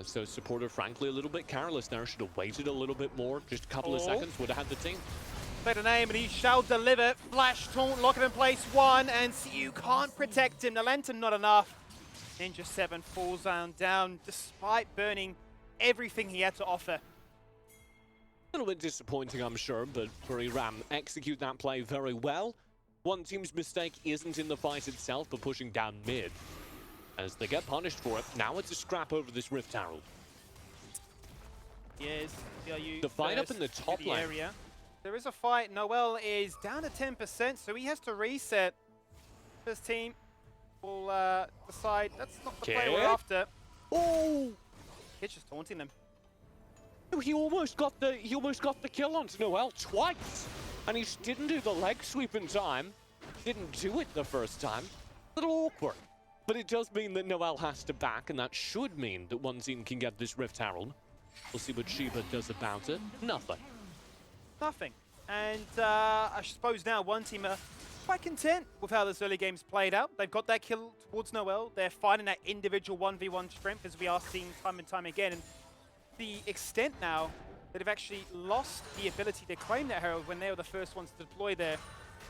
[SPEAKER 5] So supporter, frankly, a little bit careless there. Should have waited a little bit more. Just a couple of seconds would have had the team.
[SPEAKER 4] Better name, and he shall deliver. Flash taunt, lock it in place. One, and you can't protect him. The lantern not enough. Ninja 7 falls down despite burning everything he had to offer.
[SPEAKER 5] A little bit disappointing, I'm sure, but Buriram execute that play very well. One team's mistake isn't in the fight itself, but pushing down mid. As they get punished for it, now it's a scrap over this Rift Herald.
[SPEAKER 4] Yes, BLU
[SPEAKER 5] The fight up
[SPEAKER 4] first
[SPEAKER 5] in the
[SPEAKER 4] to
[SPEAKER 5] top lane.
[SPEAKER 4] area. There is a fight. Noel is down to 10%, so he has to reset. This team will decide that's not the play we're
[SPEAKER 5] Kid?
[SPEAKER 4] after.
[SPEAKER 5] Oh!
[SPEAKER 4] Kid's just taunting them.
[SPEAKER 5] He almost got the kill onto Noel twice, and he just didn't do the leg sweep in time. Didn't do it the first time. A little awkward, but it does mean that Noel has to back, and that should mean that one team can get this Rift Herald. We'll see what Shiba does about it. Nothing.
[SPEAKER 4] Nothing. And I suppose now one team are quite content with how this early game's played out. They've got that kill towards Noel. They're finding that individual 1v1 strength, as we are seeing time and time again. And the extent now that they've actually lost the ability to claim that Herald when they were the first ones to deploy there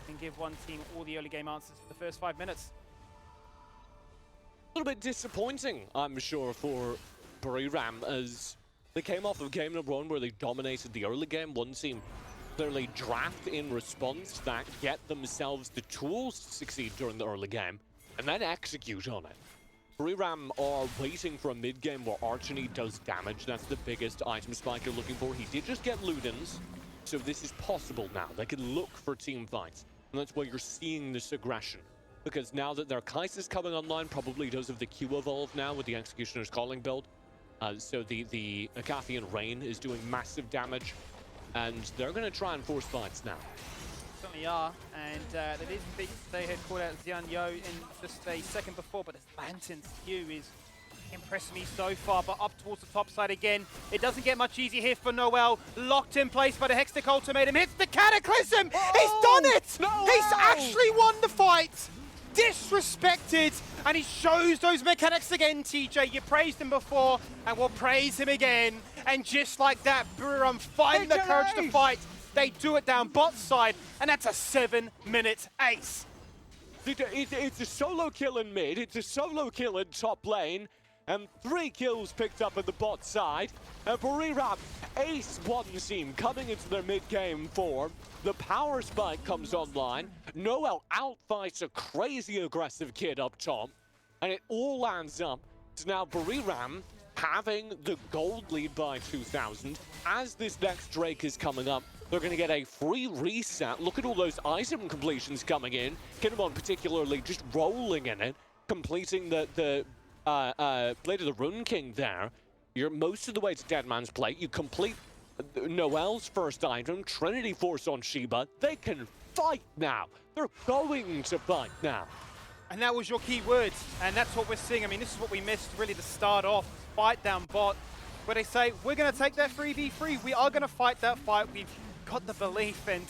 [SPEAKER 4] and give one team all the early game answers for the first 5 minutes.
[SPEAKER 5] A little bit disappointing, I'm sure, for Buriram, as they came off of game number 1 where they dominated the early game. One team clearly draft in response to that, get themselves the tools to succeed during the early game, and then execute on it. Buriram are waiting for a mid-game where Archony does damage. That's the biggest item spike you're looking for. He did just get Ludens, so this is possible now. They can look for team fights, and that's why you're seeing this aggression. Because now that their Kai'Sa's coming online, probably does have the Q evolve now with the Executioner's Calling build. So the Acathian Rain is doing massive damage, and they're going to try and force fights now.
[SPEAKER 4] Certainly are, and they didn't think they had called out Xian Yo in just a second before, but this Lantern's Q is impressing me so far. But up towards the top side again, it doesn't get much easier here for Noel. Locked in place by the Hextech Ultimatum, hits the Cataclysm! He's done it!
[SPEAKER 5] No!
[SPEAKER 4] He's actually won the fight! Disrespected, and he shows those mechanics again, TJ. You praised him before, and we'll praise him again. And just like that, Buriram find the courage to fight. They do it down bot side, and that's a 7-minute ace.
[SPEAKER 5] It's a solo kill in mid, it's a solo kill in top lane, and 3 kills picked up at the bot side. And Buriram ace one team coming into their mid-game form. The power spike comes online. Noel outfights a crazy aggressive kid up top, and it all lands up to now Buriram having the gold lead by 2,000. As this next Drake is coming up, they're going to get a free reset. Look at all those item completions coming in. Kinemon particularly just rolling in it, completing the Blade of the Rune King there. You're most of the way to Deadman's Plate. You complete Noel's first item, Trinity Force on Sheba. They can fight now. They're going to fight now.
[SPEAKER 4] And that was your key words, and that's what we're seeing. I mean, this is what we missed really to start off. Fight down bot, where they say, we're going to take that 3v3. We are going to fight that fight. We've got the belief, and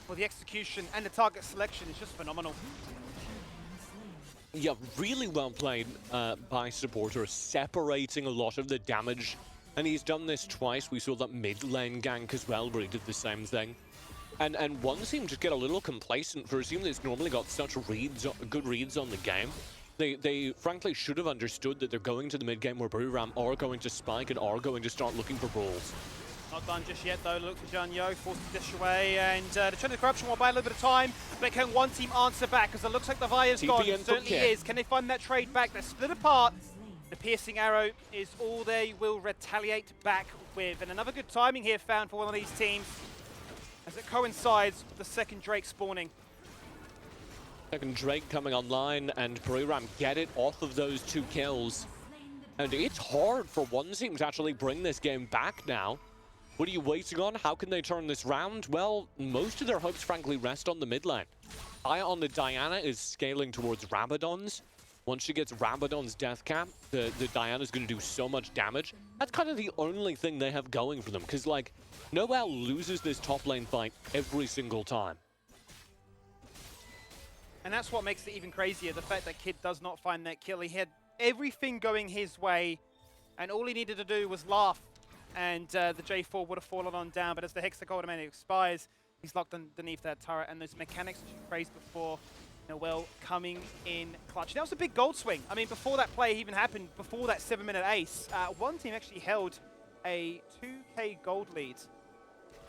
[SPEAKER 4] well, the execution and the target selection is just phenomenal.
[SPEAKER 5] Yeah, really well played by Supporter, separating a lot of the damage. And he's done this twice. We saw that mid lane gank as well, where he did the same thing. And one team just get a little complacent for a team that's normally got such good reads on the game. They frankly should have understood that they're going to the mid game where Buriram are going to spike and are going to start looking for brawls.
[SPEAKER 4] Not done just yet though. Look for Xian Yo, forced to dish away, and the Trend of Corruption will buy a little bit of time. But can one team answer back? Because it looks like the Vi's gone. It certainly is. Can they find that trade back? They're split apart. The piercing arrow is all they will retaliate back with. And another good timing here found for one of these teams, as it coincides with the second Drake spawning.
[SPEAKER 5] Second Drake coming online, and Buriram get it off of those 2 kills. And it's hard for one team to actually bring this game back now. What are you waiting on? How can they turn this round? Well, most of their hopes frankly rest on the mid lane. Eye on the Diana is scaling towards Rabadon's. Once she gets Rabadon's death cap, the Diana's going to do so much damage. That's kind of the only thing they have going for them, because like, Noel loses this top lane fight every single time.
[SPEAKER 4] And that's what makes it even crazier, the fact that Kid does not find that kill. He had everything going his way, and all he needed to do was laugh, and the J4 would have fallen on down. But as the Hextech Ultimate expires, he's locked underneath that turret, and those mechanics that you praised before, Noel coming in clutch. That was a big gold swing. I mean, before that play even happened, before that 7-minute ace, one team actually held a 2k gold lead.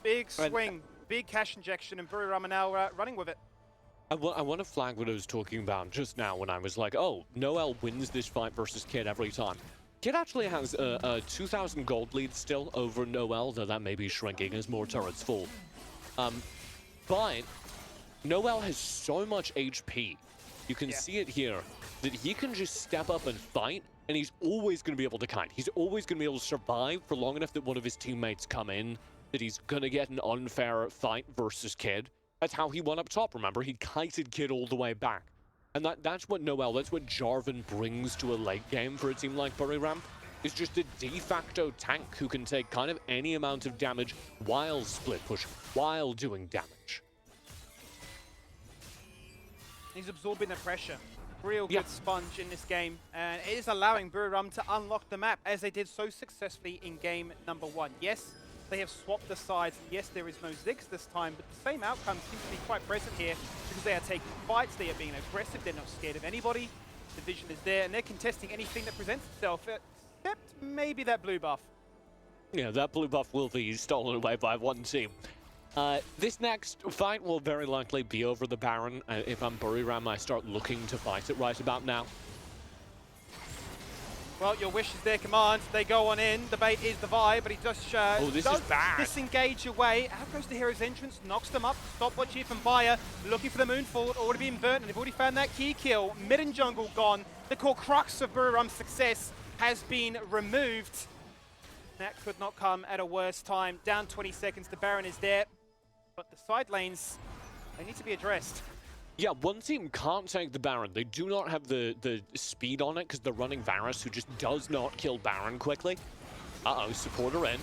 [SPEAKER 4] Big swing, big cash injection, and Buriram are now running with it.
[SPEAKER 5] I want to flag what I was talking about just now when I was like, oh, Noel wins this fight versus Kid every time. Kid actually has a 2,000 gold lead still over Noel, though that may be shrinking as more turrets fall. But Noel has so much HP. You can see it here, that he can just step up and fight, and he's always going to be able to kite. He's always going to be able to survive for long enough that one of his teammates come in, that he's going to get an unfair fight versus Kid. That's how he won up top, remember? He kited Kid all the way back. And that's what Noel, that's what Jarvan brings to a late game for a team like Buriram. Is just a de facto tank who can take kind of any amount of damage while split pushing, while doing damage.
[SPEAKER 4] He's absorbing the pressure. Real
[SPEAKER 5] Yeah.
[SPEAKER 4] good sponge in this game, and it is allowing Buriram to unlock the map as they did so successfully in game number 1. Yes, they have swapped the sides. Yes, there is no Ziggs this time, but the same outcome seems to be quite present here because they are taking fights, they are being aggressive, they're not scared of anybody. The vision is there, and they're contesting anything that presents itself, except maybe that blue buff.
[SPEAKER 5] Yeah, that blue buff will be stolen away by one team. This next fight will very likely be over the Baron. If I'm Buriram, I start looking to fight it right about now.
[SPEAKER 4] Well, your wish is their command. They go on in. The bait is the vibe, but he just
[SPEAKER 5] this is bad.
[SPEAKER 4] disengage away. Out goes the hero's entrance, knocks them up. Stopwatch here from Bayer, looking for the Moonfall. Already been burnt, and they've already found that key kill. Mid and jungle gone. The core crux of Buriram's success has been removed. That could not come at a worse time. Down 20 seconds, the Baron is there. But the side lanes, they need to be addressed.
[SPEAKER 5] Yeah, one team can't take the Baron. They do not have the speed on it because they're running Varus, who just does not kill Baron quickly. Uh-oh, supporter in.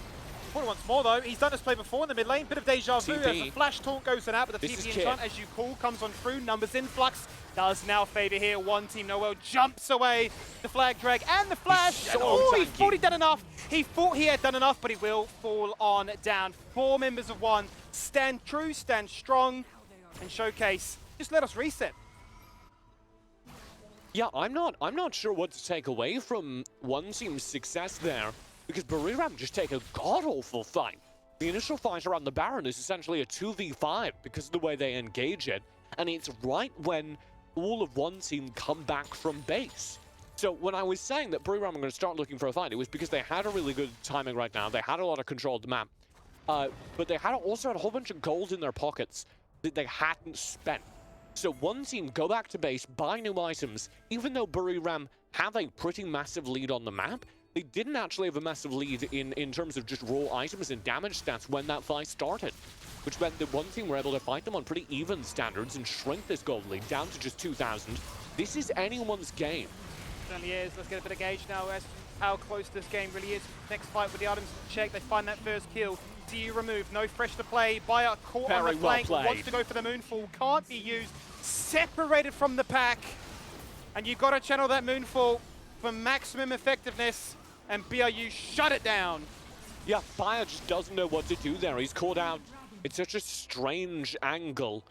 [SPEAKER 4] Porter once more though, he's done this play before in the mid lane, bit of deja vu as the flash taunt goes out, but the
[SPEAKER 5] This is
[SPEAKER 4] TP in
[SPEAKER 5] Kid.
[SPEAKER 4] front, as you call, comes on through, numbers influx, does now favor here, one team Noel jumps away, the flag drag and the flash,
[SPEAKER 5] so
[SPEAKER 4] and oh, he
[SPEAKER 5] tanky.
[SPEAKER 4] thought he'd done enough, he thought he had done enough, but he will fall on down. 4 members of one, stand true, stand strong, and showcase, just let us reset.
[SPEAKER 5] Yeah, I'm not sure what to take away from one team's success there, because Buriram just take a god-awful fight. The initial fight around the Baron is essentially a 2v5 because of the way they engage it, and it's right when all of one team come back from base. So when I was saying that Buriram are going to start looking for a fight, it was because they had a really good timing right now. They had a lot of control of the map, but they also had a whole bunch of gold in their pockets that they hadn't spent. So one team go back to base, buy new items. Even though Buriram have a pretty massive lead on the map, they didn't actually have a massive lead in terms of just raw items and damage stats when that fight started, which meant that one team were able to fight them on pretty even standards and shrink this gold lead down to just 2,000. This is anyone's game.
[SPEAKER 4] Certainly is. Let's get a bit of gauge now as to how close this game really is. Next fight with the items check, they find that first kill. DU removed, no fresh to play. Bayer caught on
[SPEAKER 5] Very
[SPEAKER 4] the
[SPEAKER 5] well
[SPEAKER 4] flank,
[SPEAKER 5] played.
[SPEAKER 4] wants to go for the Moonfall, can't be used. Separated from the pack. And you've got to channel that Moonfall for maximum effectiveness. And BRU shut it down.
[SPEAKER 5] Yeah, Bayer just doesn't know what to do there. He's caught out. It's such a strange angle.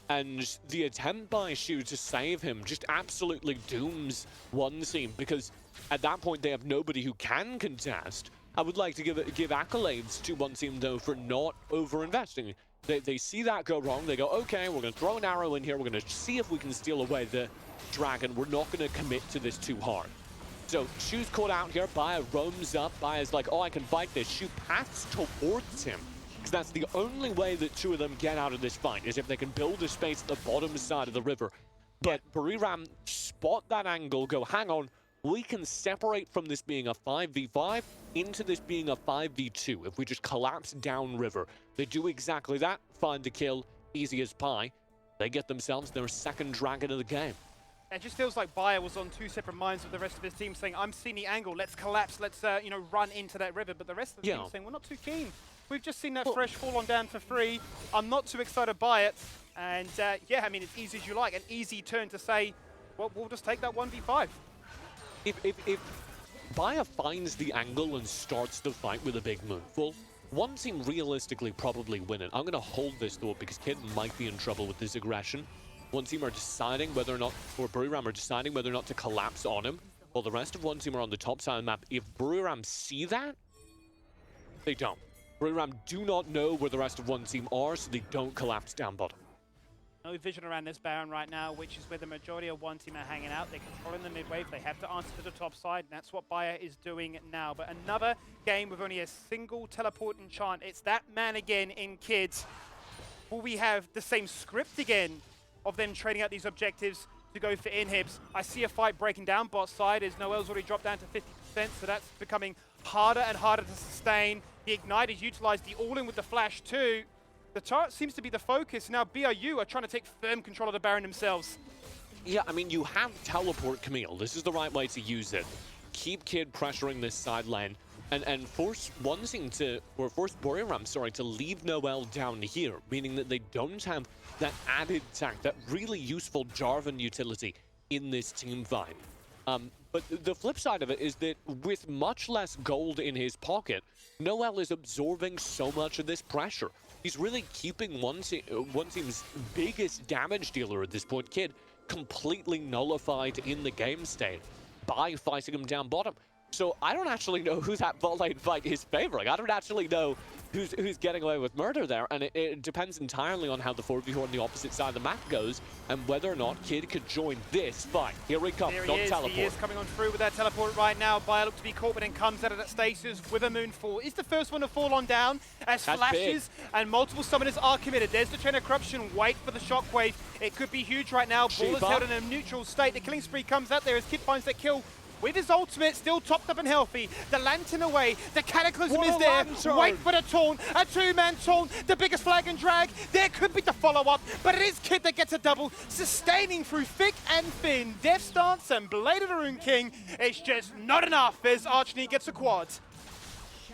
[SPEAKER 5] And the attempt by Shu to save him just absolutely dooms one team, because at that point they have nobody who can contest. I would like to give accolades to one team, though, for not over-investing. They see that go wrong, they go, okay, we're going to throw an arrow in here, we're going to see if we can steal away the dragon, we're not going to commit to this too hard. So Shu's caught out here, Bayer roams up, Bayer's like, oh, I can fight this. Shu paths towards him, because that's the only way that two of them get out of this fight, is if they can build a space at the bottom side of the river. But Buriram spot that angle, go, hang on, we can separate from this being a 5v5 into this being a 5v2 if we just collapse downriver. They do exactly that, find the kill, easy as pie. They get themselves their second dragon of the game.
[SPEAKER 4] It just feels like Bayer was on 2 separate minds with the rest of his team, saying, I'm seeing the angle, let's collapse, let's run into that river. But the rest of the team saying, we're not too keen. We've just seen that fresh fall on down for free. I'm not too excited by it. And yeah, I mean, it's easy as you like. An easy turn to say, well, we'll just take that 1v5.
[SPEAKER 5] If Bayer finds the angle and starts the fight with a big moonfall, one team realistically probably win it. I'm going to hold this thought because Kid might be in trouble with this aggression. One team are deciding whether or not, or Buriram are deciding whether or not to collapse on him, while the rest of one team are on the top side of the map. If Buriram see that, they don't. Buriram do not know where the rest of one team are, so they don't collapse down bottom.
[SPEAKER 4] No vision around this Baron right now, which is where the majority of one team are hanging out. They're controlling the mid-wave. They have to answer to the top side, and that's what Bayer is doing now. But another game with only a single teleport enchant. It's that man again in Kids. Will we have the same script again of them trading out these objectives to go for inhibs? I see a fight breaking down bot side as Noel's already dropped down to 50%, so that's becoming harder and harder to sustain. The Ignite is utilized, the all-in with the flash too. The chart seems to be the focus. Now BRU are trying to take firm control of the Baron themselves.
[SPEAKER 5] Yeah, I mean, you have teleport Camille. This is the right way to use it. Keep Kid pressuring this side lane, and force Buriram, sorry, to leave Noel down here, meaning that they don't have that added tank, that really useful Jarvan utility in this team fight. But the flip side of it is that with much less gold in his pocket, Noel is absorbing so much of this pressure. He's really keeping one team's biggest damage dealer at this point, Kid, completely nullified in the game state by fighting him down bottom. So I don't actually know who that bot lane fight is favoring. I don't actually know who's getting away with murder there, and it depends entirely on how the 4v4 on the opposite side of the map goes and whether or not Kid could join this fight. Here he comes,
[SPEAKER 4] There
[SPEAKER 5] not
[SPEAKER 4] he is.
[SPEAKER 5] teleport.
[SPEAKER 4] He is coming on through with that teleport right now. Bayer look to be caught, but then comes out of that stasis with a moonfall. Is the first one to fall on down as
[SPEAKER 5] That's
[SPEAKER 4] flashes and multiple summoners are committed. There's the chain of corruption. Wait for the shockwave. It could be huge right now. Ball is
[SPEAKER 5] Shiva.
[SPEAKER 4] held in a neutral state. The killing spree comes out there as Kid finds that kill. With his ultimate still topped up and healthy, the lantern away, the cataclysm
[SPEAKER 5] What
[SPEAKER 4] is
[SPEAKER 5] a
[SPEAKER 4] there.
[SPEAKER 5] lantern!
[SPEAKER 4] Wait for the taunt, a two-man taunt, the biggest flag and drag. There could be the follow-up, but it is Kid that gets a double, sustaining through thick and thin. Death Stance and Blade of the Rune King. It's just not enough as Archnie gets a quad.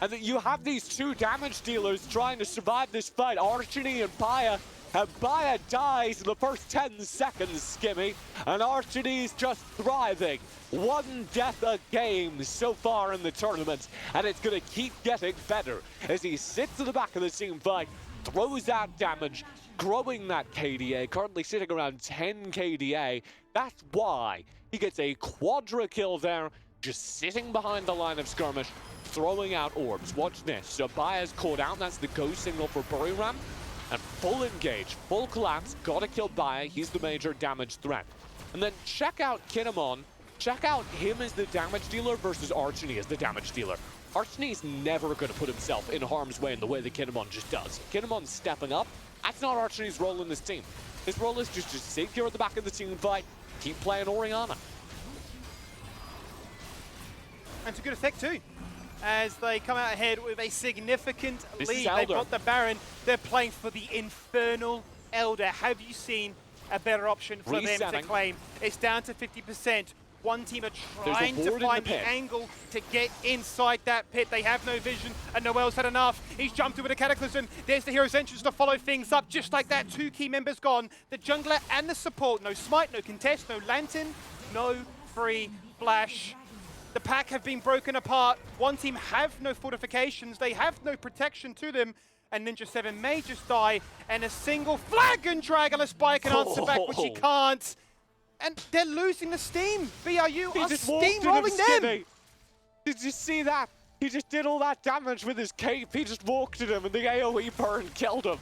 [SPEAKER 5] And that you have these two damage dealers trying to survive this fight, Archony and Paya. And Paya dies in the first 10 seconds, Skimmy. And Archony's just thriving. One death a game so far in the tournament. And it's going to keep getting better as he sits in the back of the team fight, throws out damage, growing that KDA, currently sitting around 10 KDA. That's why he gets a quadra kill there, just sitting behind the line of skirmish, throwing out orbs. Watch this. So Paya's caught out. That's the go signal for Buriram. And full engage, full collapse, gotta kill Baya, he's the major damage threat. And then check out Kinemon, check out him as the damage dealer versus Archony as the damage dealer. Archony's never gonna put himself in harm's way in the way that Kinemon just does. Kinemon's stepping up, that's not Archony's role in this team. His role is just to sit here at the back of the team fight, keep playing Orianna.
[SPEAKER 4] And to good effect too, as they come out ahead with a significant
[SPEAKER 5] This
[SPEAKER 4] lead.
[SPEAKER 5] is
[SPEAKER 4] They've
[SPEAKER 5] Elder.
[SPEAKER 4] got the Baron. They're playing for the Infernal Elder. Have you seen a better option for them to
[SPEAKER 5] Resetting.
[SPEAKER 4] claim? It's down to 50%. One team are
[SPEAKER 5] There's a
[SPEAKER 4] trying to
[SPEAKER 5] ward in the
[SPEAKER 4] find the
[SPEAKER 5] pit.
[SPEAKER 4] angle to get inside that pit. They have no vision, and Noel's had enough. He's jumped over the Cataclysm. There's the Hero's Entrance to follow things up. Just like that, two key members gone. The jungler and the support. No smite, no contest, no lantern, no free flash. The pack have been broken apart. One team have no fortifications. They have no protection to them. And Ninja 7 may just die. And a single flag and drag unless Spy can answer back, which he can't. And they're losing the steam. BRU
[SPEAKER 5] He
[SPEAKER 4] are
[SPEAKER 5] just walked at him,
[SPEAKER 4] steamrolling them.
[SPEAKER 5] Skimmy. Did you see that? He just did all that damage with his cape. He just walked at him and the AoE burn killed him.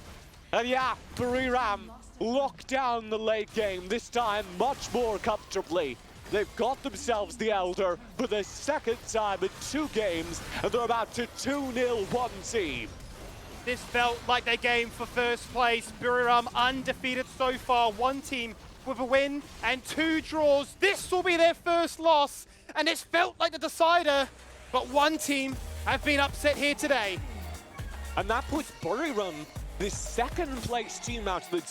[SPEAKER 5] And yeah, Buriram locked down the late game, this time much more comfortably. They've got themselves the Elder for the second time in 2 games, and they're about to 2-0 one team.
[SPEAKER 4] This felt like their game for first place. Buriram undefeated so far. One team with a win and 2 draws. This will be their first loss, and it's felt like the decider. But one team have been upset here today.
[SPEAKER 5] And that puts Buriram, the second place team, out of the top.